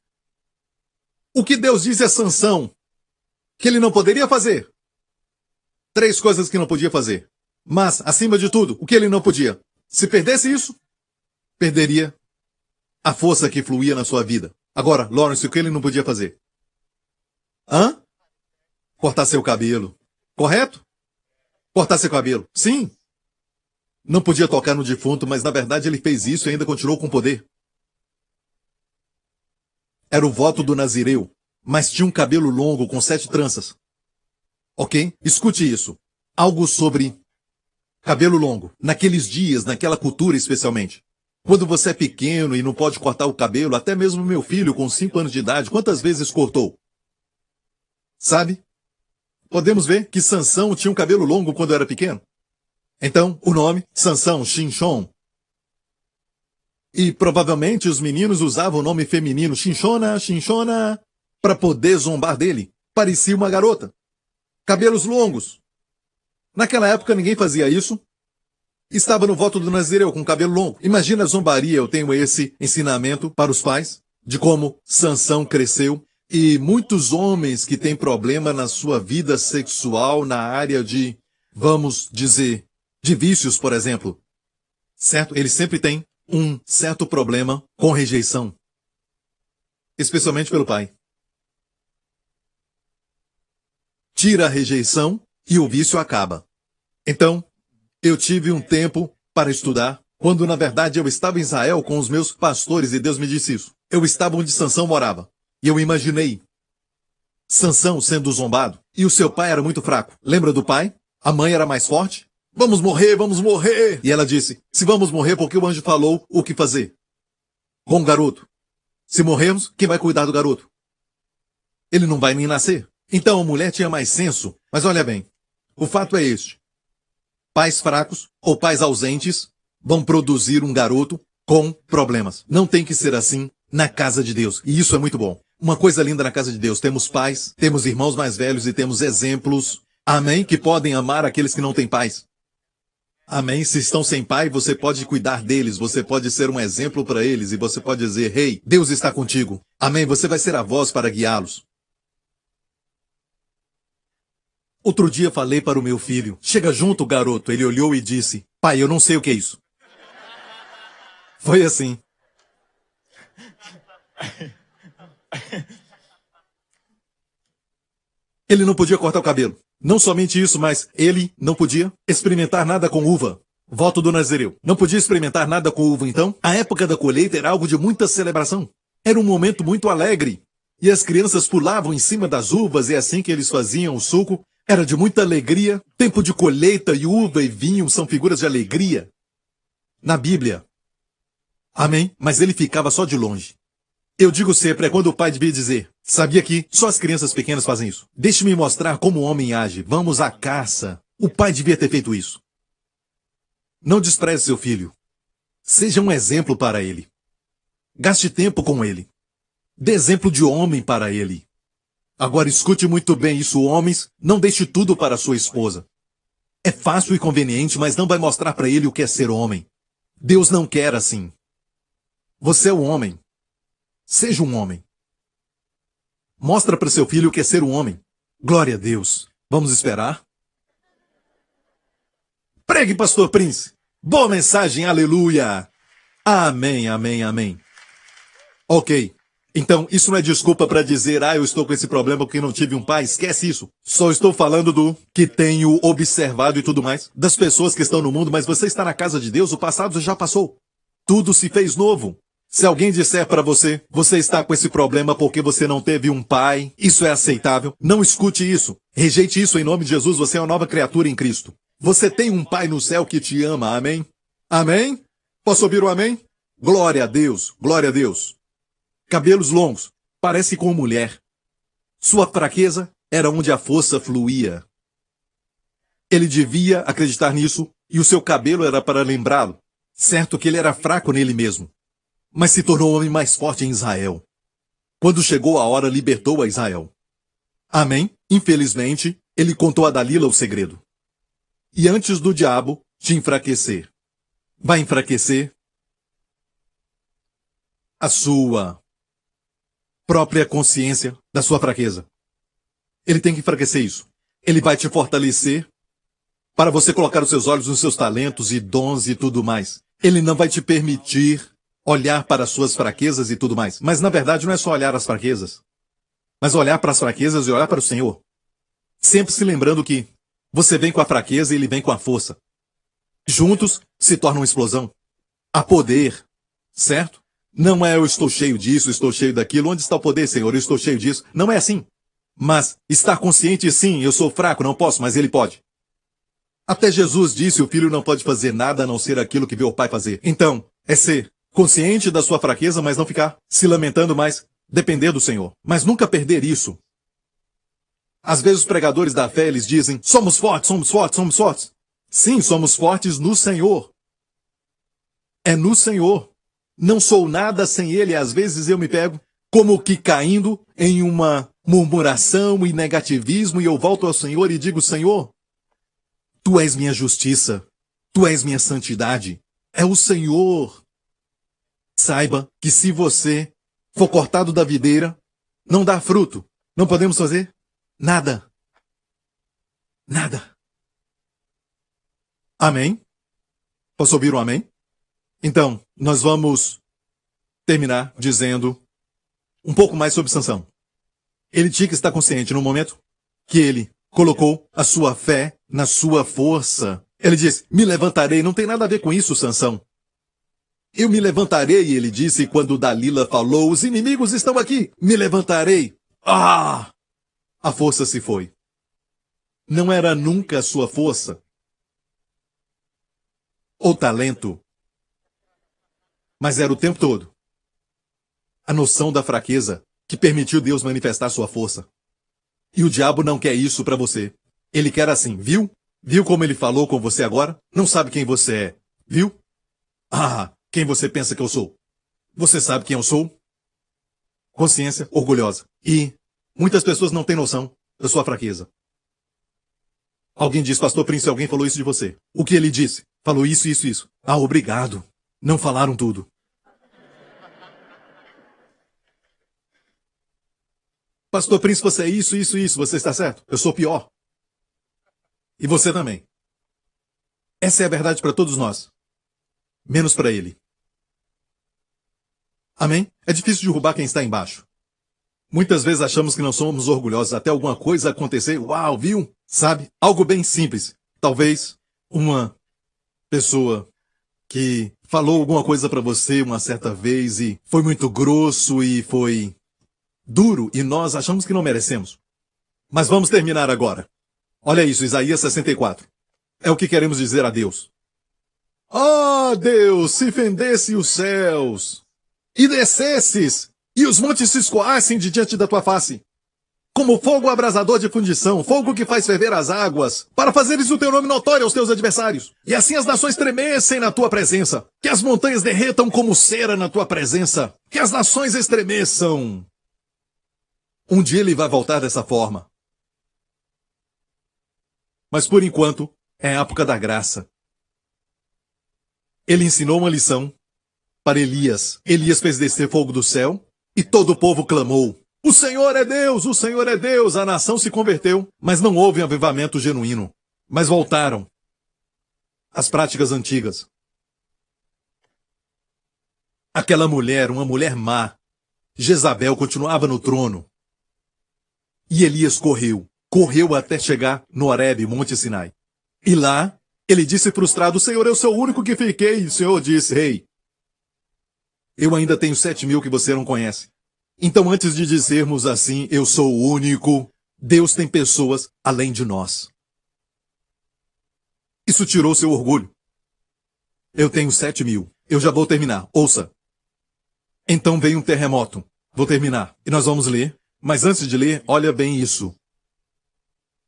O que Deus diz a Sansão que ele não poderia fazer? 3 coisas que não podia fazer. Mas, acima de tudo, o que ele não podia? Se perdesse isso, perderia a força que fluía na sua vida. Agora, Lawrence, o que ele não podia fazer? Cortar seu cabelo. Correto? Cortar seu cabelo. Sim. Não podia tocar no defunto, mas na verdade ele fez isso e ainda continuou com poder. Era o voto do Nazireu, mas tinha um cabelo longo com 7 tranças. Ok? Escute isso. Algo sobre cabelo longo. Naqueles dias, naquela cultura especialmente. Quando você é pequeno e não pode cortar o cabelo, até mesmo meu filho com 5 anos de idade, quantas vezes cortou? Sabe? Podemos ver que Sansão tinha um cabelo longo quando era pequeno. Então, o nome, Sansão, Shinshon. E provavelmente os meninos usavam o nome feminino, Shinshona, Shinshona, para poder zombar dele. Parecia uma garota. Cabelos longos. Naquela época ninguém fazia isso. Estava no voto do Nazireu com cabelo longo. Imagina a zombaria, eu tenho esse ensinamento para os pais, de como Sansão cresceu. E muitos homens que têm problema na sua vida sexual na área de, vamos dizer, de vícios, por exemplo. Certo? Eles sempre têm um certo problema com rejeição. Especialmente pelo pai. Tira a rejeição e o vício acaba. Então, eu tive um tempo para estudar, quando na verdade eu estava em Israel com os meus pastores e Deus me disse isso. Eu estava onde Sansão morava. E eu imaginei Sansão sendo zombado. E o seu pai era muito fraco. Lembra do pai? A mãe era mais forte. Vamos morrer, vamos morrer! E ela disse, se vamos morrer, porque o anjo falou o que fazer? Com o garoto. Se morrermos, quem vai cuidar do garoto? Ele não vai nem nascer. Então a mulher tinha mais senso. Mas olha bem, o fato é este. Pais fracos ou pais ausentes vão produzir um garoto com problemas. Não tem que ser assim na casa de Deus. E isso é muito bom. Uma coisa linda na casa de Deus. Temos pais, temos irmãos mais velhos e temos exemplos. Amém? Que podem amar aqueles que não têm pais. Amém? Se estão sem pai, você pode cuidar deles. Você pode ser um exemplo para eles. E você pode dizer, hey, Deus está contigo. Amém? Você vai ser a voz para guiá-los. Outro dia falei para o meu filho, chega junto, garoto. Ele olhou e disse, pai, eu não sei o que é isso. Foi assim. Ele não podia cortar o cabelo. Não somente isso, mas ele não podia experimentar nada com uva. Voto do Nazireu. Não podia experimentar nada com uva, então? A época da colheita era algo de muita celebração. Era um momento muito alegre. E as crianças pulavam em cima das uvas e assim que eles faziam o suco, era de muita alegria. Tempo de colheita e uva e vinho são figuras de alegria. Na Bíblia. Amém? Mas ele ficava só de longe. Eu digo sempre, é quando o pai devia dizer, sabia que só as crianças pequenas fazem isso. Deixe-me mostrar como o homem age. Vamos à caça. O pai devia ter feito isso. Não despreze seu filho. Seja um exemplo para ele. Gaste tempo com ele. Dê exemplo de homem para ele. Agora escute muito bem isso, homens. Não deixe tudo para sua esposa. É fácil e conveniente, mas não vai mostrar para ele o que é ser homem. Deus não quer assim. Você é um homem. Seja um homem. Mostra para seu filho o que é ser um homem. Glória a Deus. Vamos esperar? Pregue, pastor Prince. Boa mensagem, aleluia. Amém, amém, amém. Ok. Então, isso não é desculpa para dizer, eu estou com esse problema porque não tive um pai. Esquece isso. Só estou falando do que tenho observado e tudo mais. Das pessoas que estão no mundo, mas você está na casa de Deus, o passado já passou. Tudo se fez novo. Se alguém disser para você, você está com esse problema porque você não teve um pai, isso é aceitável. Não escute isso. Rejeite isso em nome de Jesus, você é uma nova criatura em Cristo. Você tem um pai no céu que te ama, amém? Amém? Posso ouvir o amém? Glória a Deus, glória a Deus. Cabelos longos, parece com mulher. Sua fraqueza era onde a força fluía. Ele devia acreditar nisso, e o seu cabelo era para lembrá-lo. Certo que ele era fraco nele mesmo, mas se tornou o homem mais forte em Israel. Quando chegou a hora, libertou a Israel. Amém? Infelizmente, ele contou a Dalila o segredo. E antes do diabo te enfraquecer, vai enfraquecer a sua própria consciência da sua fraqueza. Ele tem que enfraquecer isso. Ele vai te fortalecer para você colocar os seus olhos nos seus talentos e dons e tudo mais. Ele não vai te permitir olhar para as suas fraquezas e tudo mais. Mas na verdade não é só olhar as fraquezas, mas olhar para as fraquezas e olhar para o Senhor. Sempre se lembrando que você vem com a fraqueza e ele vem com a força. Juntos se torna uma explosão. Há poder, certo? Não é eu estou cheio disso, estou cheio daquilo. Onde está o poder, Senhor? Eu estou cheio disso. Não é assim. Mas estar consciente, sim, eu sou fraco, não posso, mas ele pode. Até Jesus disse, o filho não pode fazer nada a não ser aquilo que vê o pai fazer. Então, é ser consciente da sua fraqueza, mas não ficar se lamentando, mas depender do Senhor. Mas nunca perder isso. Às vezes os pregadores da fé, eles dizem, somos fortes, somos fortes, somos fortes. Sim, somos fortes no Senhor. É no Senhor. Não sou nada sem Ele. Às vezes eu me pego como que caindo em uma murmuração e negativismo e eu volto ao Senhor e digo, Senhor, Tu és minha justiça, Tu és minha santidade. É o Senhor. Saiba que se você for cortado da videira, não dá fruto. Não podemos fazer nada. Nada. Amém? Posso ouvir um amém? Então, nós vamos terminar dizendo um pouco mais sobre Sansão. Ele tinha que estar consciente no momento que ele colocou a sua fé na sua força. Ele disse, me levantarei. Não tem nada a ver com isso, Sansão. Eu me levantarei, ele disse quando Dalila falou, os inimigos estão aqui. Me levantarei. Ah! A força se foi. Não era nunca a sua força ou talento, mas era o tempo todo a noção da fraqueza que permitiu Deus manifestar sua força. E o diabo não quer isso para você. Ele quer assim, viu? Viu como ele falou com você agora? Não sabe quem você é, viu? Ah, quem você pensa que eu sou? Você sabe quem eu sou? Consciência orgulhosa. E muitas pessoas não têm noção da sua fraqueza. Alguém disse, Pastor Prince, alguém falou isso de você. O que ele disse? Falou isso, isso, isso. Ah, obrigado. Não falaram tudo. Pastor Prince, você é isso, isso, isso. Você está certo? Eu sou pior. E você também. Essa é a verdade para todos nós. Menos para ele. Amém? É difícil derrubar quem está embaixo. Muitas vezes achamos que não somos orgulhosos até alguma coisa acontecer. Uau, viu? Sabe? Algo bem simples. Talvez uma pessoa que falou alguma coisa para você uma certa vez e foi muito grosso e foi duro e nós achamos que não merecemos. Mas vamos terminar agora. Olha isso, Isaías 64. É o que queremos dizer a Deus. Ah, Deus, se fendesse os céus e descesses e os montes se escoassem de diante da tua face, como fogo abrasador de fundição, fogo que faz ferver as águas, para fazeres o teu nome notório aos teus adversários. E assim as nações tremessem na tua presença, que as montanhas derretam como cera na tua presença, que as nações estremeçam. Um dia ele vai voltar dessa forma. Mas por enquanto, é a época da graça. Ele ensinou uma lição para Elias. Elias fez descer fogo do céu e todo o povo clamou. O Senhor é Deus, o Senhor é Deus. A nação se converteu, mas não houve um avivamento genuíno. Mas voltaram às práticas antigas. Aquela mulher, uma mulher má, Jezabel, continuava no trono. E Elias correu até chegar no Horebe, Monte Sinai. E lá, ele disse frustrado, Senhor, eu sou o único que fiquei. E o Senhor disse, Ei, eu ainda tenho 7.000 que você não conhece. Então, antes de dizermos assim, eu sou o único, Deus tem pessoas além de nós. Isso tirou seu orgulho. Eu tenho 7.000. Eu já vou terminar. Ouça. Então veio um terremoto. Vou terminar. E nós vamos ler. Mas antes de ler, olha bem isso.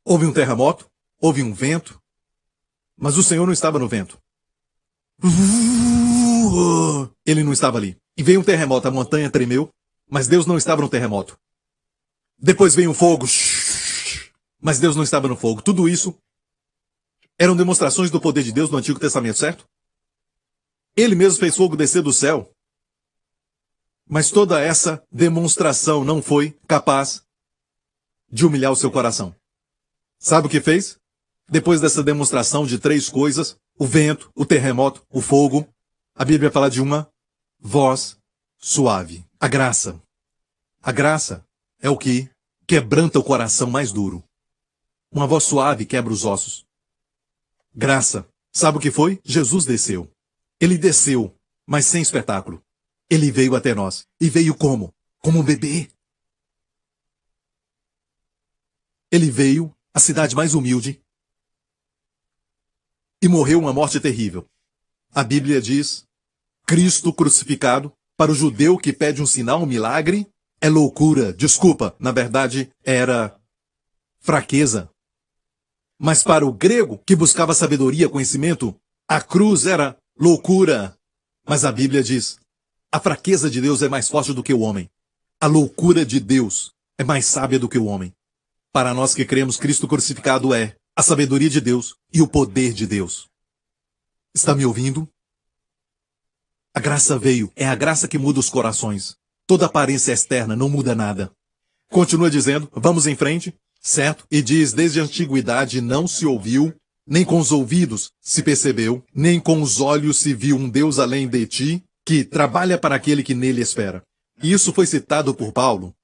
Houve um terremoto, houve um vento, Mas o Senhor não estava no vento. Ele não estava ali. E veio um terremoto, a montanha tremeu, mas Deus não estava no terremoto. Depois veio um fogo, mas Deus não estava no fogo. Tudo isso eram demonstrações do poder de Deus no Antigo Testamento, certo? Ele mesmo fez fogo descer do céu. Mas toda essa demonstração não foi capaz de humilhar o seu coração. Sabe o que fez? Depois dessa demonstração de 3 coisas, o vento, o terremoto, o fogo, a Bíblia fala de uma voz suave. A graça. A graça é o que quebranta o coração mais duro. Uma voz suave quebra os ossos. Graça. Sabe o que foi? Jesus desceu. Ele desceu, mas sem espetáculo. Ele veio até nós. E veio como? Como um bebê. Ele veio à cidade mais humilde e morreu uma morte terrível. A Bíblia diz, Cristo crucificado, para o judeu que pede um sinal, um milagre, é loucura. Desculpa, na verdade era fraqueza. Mas para o grego que buscava sabedoria, conhecimento, a cruz era loucura. Mas a Bíblia diz, a fraqueza de Deus é mais forte do que o homem. A loucura de Deus é mais sábia do que o homem. Para nós que cremos, Cristo crucificado é a sabedoria de Deus e o poder de Deus. Está me ouvindo? A graça veio. É a graça que muda os corações. Toda aparência externa não muda nada. Continua dizendo, vamos em frente, certo? E diz, desde a antiguidade não se ouviu, nem com os ouvidos se percebeu, nem com os olhos se viu um Deus além de ti, que trabalha para aquele que nele espera. E isso foi citado por Paulo.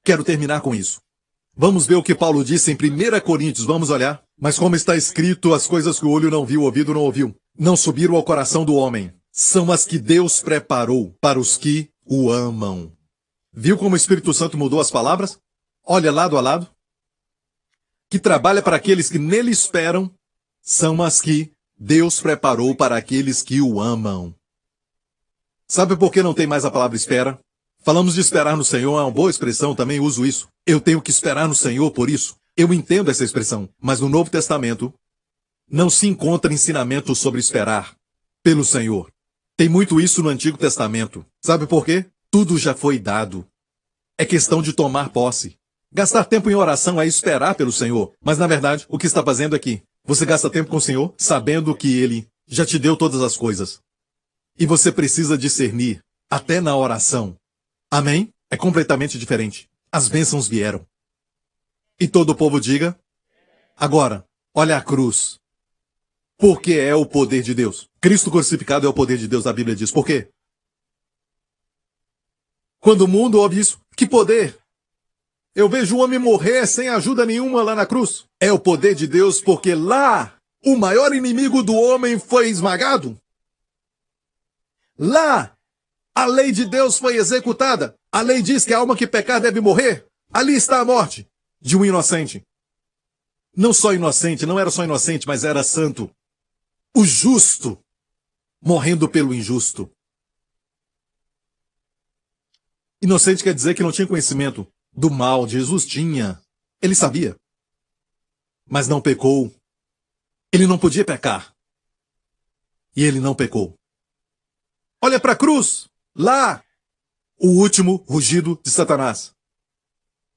Quero terminar com isso. Vamos ver o que Paulo disse em 1 Coríntios, vamos olhar. Mas como está escrito, as coisas que o olho não viu, o ouvido não ouviu, não subiram ao coração do homem. São as que Deus preparou para os que o amam. Viu como o Espírito Santo mudou as palavras? Olha lado a lado. Que trabalha para aqueles que nele esperam, são as que Deus preparou para aqueles que o amam. Sabe por que não tem mais a palavra espera? Falamos de esperar no Senhor, é uma boa expressão, também uso isso. Eu tenho que esperar no Senhor por isso. Eu entendo essa expressão, mas no Novo Testamento não se encontra ensinamento sobre esperar pelo Senhor. Tem muito isso no Antigo Testamento. Sabe por quê? Tudo já foi dado. É questão de tomar posse. Gastar tempo em oração é esperar pelo Senhor. Mas na verdade, o que está fazendo aqui? Você gasta tempo com o Senhor sabendo que Ele já te deu todas as coisas. E você precisa discernir, até na oração. Amém? É completamente diferente. As bênçãos vieram. E todo o povo diga, agora, olha a cruz. Porque é o poder de Deus. Cristo crucificado é o poder de Deus, a Bíblia diz. Por quê? Quando o mundo ouve isso, que poder? Eu vejo um homem morrer sem ajuda nenhuma lá na cruz. É o poder de Deus porque lá o maior inimigo do homem foi esmagado. Lá a lei de Deus foi executada. A lei diz que a alma que pecar deve morrer. Ali está a morte de um inocente. Não só inocente, não era só inocente, mas era santo. O justo morrendo pelo injusto. Inocente quer dizer que não tinha conhecimento do mal. Jesus tinha. Ele sabia. Mas não pecou. Ele não podia pecar. E ele não pecou. Olha para a cruz. Lá, o último rugido de Satanás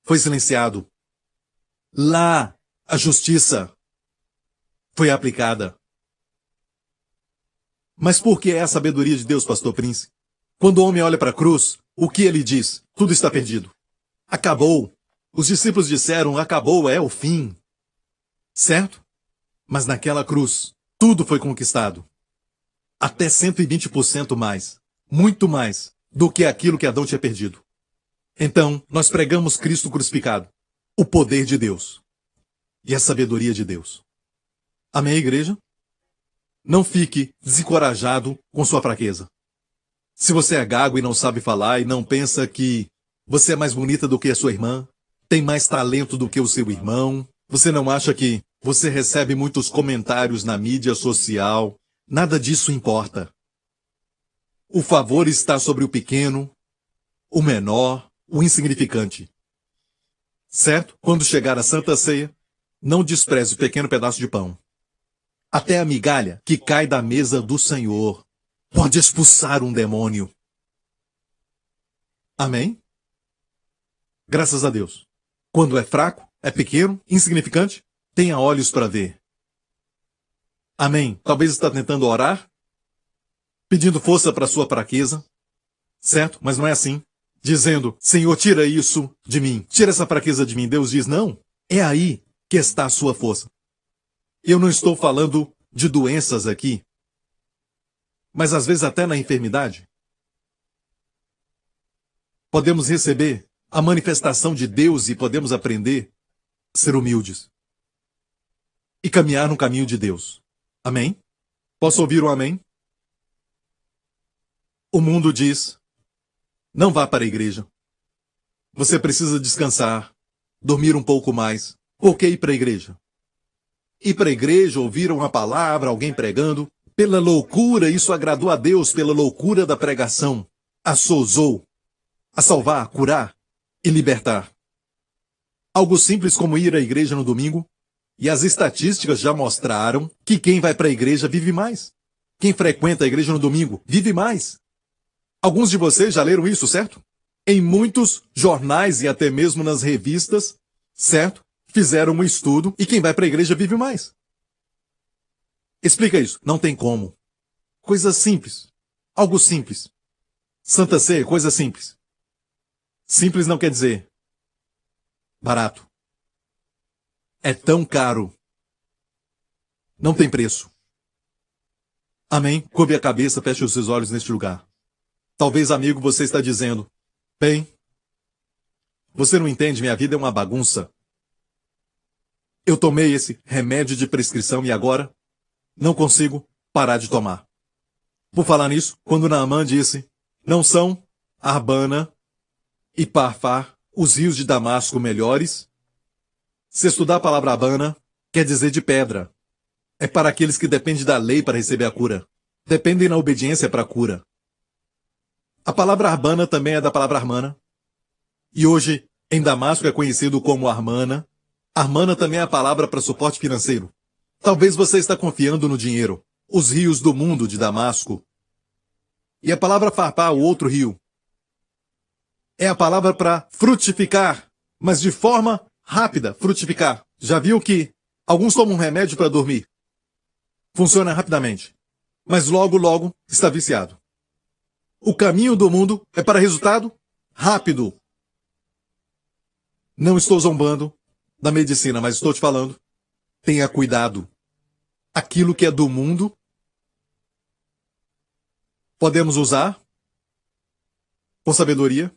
foi silenciado. Lá, a justiça foi aplicada. Mas por que é a sabedoria de Deus, pastor Prince? Quando o homem olha para a cruz, o que ele diz? Tudo está perdido. Acabou. Os discípulos disseram, acabou, é o fim. Certo? Mas naquela cruz, tudo foi conquistado. Até 120% mais. Muito mais do que aquilo que Adão tinha perdido. Então, nós pregamos Cristo crucificado. O poder de Deus. E a sabedoria de Deus. Amém, igreja? Não fique desencorajado com sua fraqueza. Se você é gago e não sabe falar e não pensa que você é mais bonita do que a sua irmã, tem mais talento do que o seu irmão, você não acha que você recebe muitos comentários na mídia social, nada disso importa. O favor está sobre o pequeno, o menor, o insignificante. Certo? Quando chegar a Santa Ceia, não despreze o pequeno pedaço de pão. Até a migalha que cai da mesa do Senhor pode expulsar um demônio. Amém? Graças a Deus. Quando é fraco, é pequeno, insignificante, tenha olhos para ver. Amém? Talvez está tentando orar, pedindo força para sua fraqueza, certo? Mas não é assim. Dizendo, Senhor, tira isso de mim, tira essa fraqueza de mim. Deus diz, não, é aí que está a sua força. Eu não estou falando de doenças aqui, mas às vezes até na enfermidade, podemos receber a manifestação de Deus e podemos aprender a ser humildes e caminhar no caminho de Deus. Amém? Posso ouvir um amém? O mundo diz, não vá para a igreja. Você precisa descansar, dormir um pouco mais. Por que ir para a igreja? Ir para a igreja, ouvir uma palavra, alguém pregando. Pela loucura, isso agradou a Deus, pela loucura da pregação. Assozou a salvar, curar e libertar. Algo simples como ir à igreja no domingo. E as estatísticas já mostraram que quem vai para a igreja vive mais. Quem frequenta a igreja no domingo vive mais. Alguns de vocês já leram isso, certo? Em muitos jornais e até mesmo nas revistas, certo? Fizeram um estudo e quem vai para a igreja vive mais. Explica isso. Não tem como. Coisa simples. Algo simples. Santa Ceia, coisa simples. Simples não quer dizer barato. É tão caro. Não tem preço. Amém? Curve a cabeça, feche os seus olhos neste lugar. Talvez, amigo, você está dizendo, bem, você não entende, minha vida é uma bagunça. Eu tomei esse remédio de prescrição e agora não consigo parar de tomar. Por falar nisso, quando Naamã disse, não são Arbana e Parfar os rios de Damasco melhores? Se estudar a palavra Arbana, quer dizer de pedra. É para aqueles que dependem da lei para receber a cura. Dependem da obediência para a cura. A palavra Arbana também é da palavra Armana. E hoje, em Damasco é conhecido como Armana. Armana também é a palavra para suporte financeiro. Talvez você está confiando no dinheiro. Os rios do mundo de Damasco. E a palavra Farpar, o outro rio, é a palavra para frutificar, mas de forma rápida, frutificar. Já viu que alguns tomam um remédio para dormir? Funciona rapidamente. Mas logo, logo está viciado. O caminho do mundo é para resultado rápido. Não estou zombando da medicina, mas estou te falando. Tenha cuidado. Aquilo que é do mundo, podemos usar com sabedoria.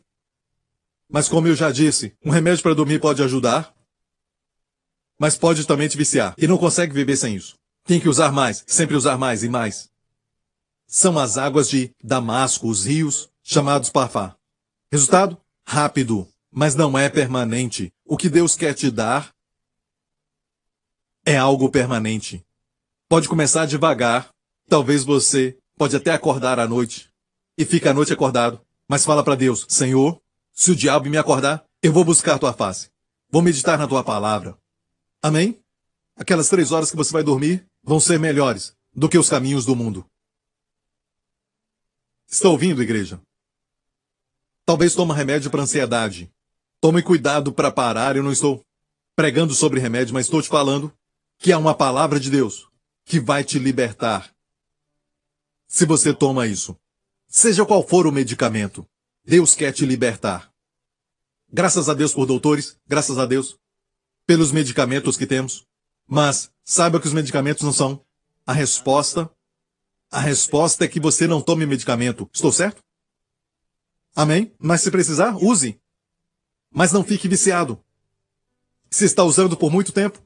Mas como eu já disse, um remédio para dormir pode ajudar, mas pode também te viciar. E não consegue viver sem isso. Tem que usar mais, sempre usar mais e mais. São as águas de Damasco, os rios, chamados Parfá. Resultado? Rápido, mas não é permanente. O que Deus quer te dar é algo permanente. Pode começar devagar. Talvez você pode até acordar à noite e fica a noite acordado. Mas fala para Deus, Senhor, se o diabo me acordar, eu vou buscar a tua face. Vou meditar na tua palavra. Amém? Aquelas 3 horas que você vai dormir vão ser melhores do que os caminhos do mundo. Está ouvindo, igreja? Talvez tome remédio para ansiedade. Tome cuidado para parar. Eu não estou pregando sobre remédio, mas estou te falando que há uma palavra de Deus que vai te libertar. Se você toma isso, seja qual for o medicamento, Deus quer te libertar. Graças a Deus por doutores, graças a Deus pelos medicamentos que temos. Mas saiba que os medicamentos não são a resposta. A resposta é que você não tome medicamento. Estou certo? Amém? Mas se precisar, use. Mas não fique viciado. Se está usando por muito tempo,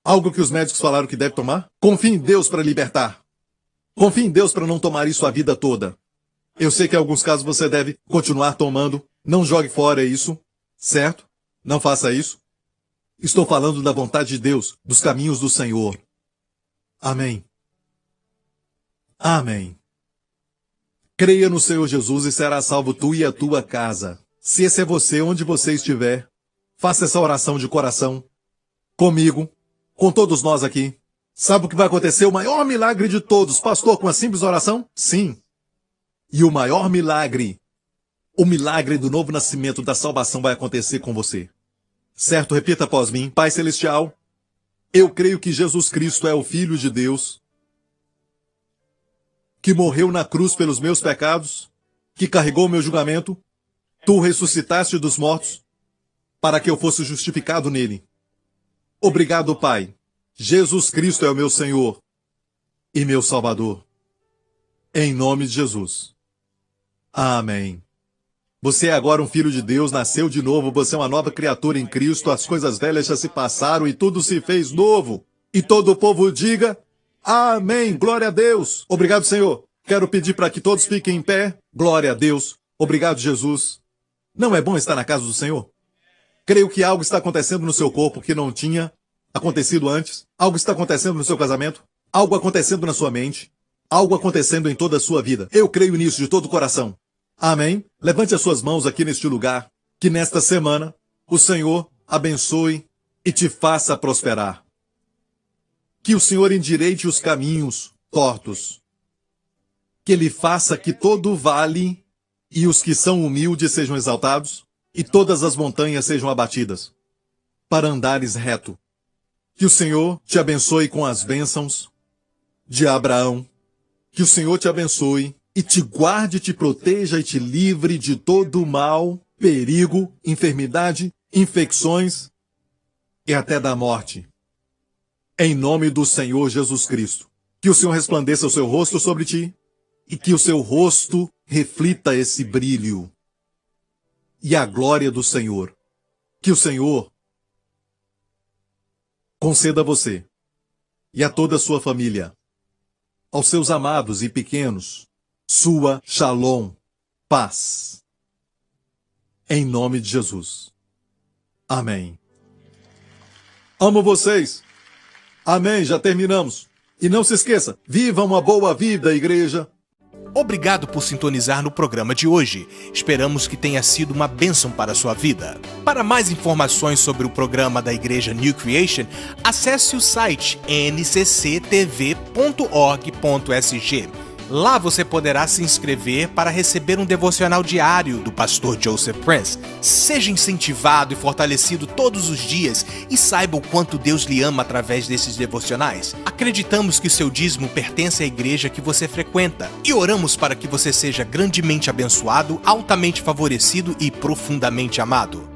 algo que os médicos falaram que deve tomar, confie em Deus para libertar. Confie em Deus para não tomar isso a vida toda. Eu sei que em alguns casos você deve continuar tomando. Não jogue fora isso, certo? Não faça isso. Estou falando da vontade de Deus, dos caminhos do Senhor. Amém. Amém. Creia no Senhor Jesus e será salvo tu e a tua casa. Se esse é você, onde você estiver, faça essa oração de coração. Comigo, com todos nós aqui. Sabe o que vai acontecer? O maior milagre de todos. Pastor, com uma simples oração? Sim. E o maior milagre, o milagre do novo nascimento, da salvação vai acontecer com você. Certo? Repita após mim. Pai Celestial, eu creio que Jesus Cristo é o Filho de Deus, que morreu na cruz pelos meus pecados, que carregou o meu julgamento. Tu ressuscitaste dos mortos para que eu fosse justificado nele. Obrigado, Pai. Jesus Cristo é o meu Senhor e meu Salvador. Em nome de Jesus. Amém. Você é agora um filho de Deus, nasceu de novo, você é uma nova criatura em Cristo, as coisas velhas já se passaram e tudo se fez novo. E todo o povo diga, amém, glória a Deus. Obrigado, Senhor. Quero pedir para que todos fiquem em pé. Glória a Deus. Obrigado, Jesus. Não é bom estar na casa do Senhor? Creio que algo está acontecendo no seu corpo que não tinha acontecido antes. Algo está acontecendo no seu casamento. Algo acontecendo na sua mente. Algo acontecendo em toda a sua vida. Eu creio nisso de todo o coração. Amém? Levante as suas mãos aqui neste lugar. Que nesta semana o Senhor abençoe e te faça prosperar. Que o Senhor endireite os caminhos tortos. Que Ele faça que todo o vale e os que são humildes sejam exaltados e todas as montanhas sejam abatidas, para andares reto. Que o Senhor te abençoe com as bênçãos de Abraão. Que o Senhor te abençoe e te guarde, te proteja e te livre de todo o mal, perigo, enfermidade, infecções e até da morte. Em nome do Senhor Jesus Cristo. Que o Senhor resplandeça o seu rosto sobre ti e que o seu rosto reflita esse brilho e a glória do Senhor. Que o Senhor conceda a você e a toda a sua família, aos seus amados e pequenos, sua shalom, paz. Em nome de Jesus. Amém. Amo vocês. Amém, já terminamos. E não se esqueça, viva uma boa vida, igreja. Obrigado por sintonizar no programa de hoje. Esperamos que tenha sido uma bênção para a sua vida. Para mais informações sobre o programa da Igreja New Creation, acesse o site ncctv.org.sg. Lá você poderá se inscrever para receber um devocional diário do pastor Joseph Prince. Seja incentivado e fortalecido todos os dias e saiba o quanto Deus lhe ama através desses devocionais. Acreditamos que seu dízimo pertence à igreja que você frequenta e oramos para que você seja grandemente abençoado, altamente favorecido e profundamente amado.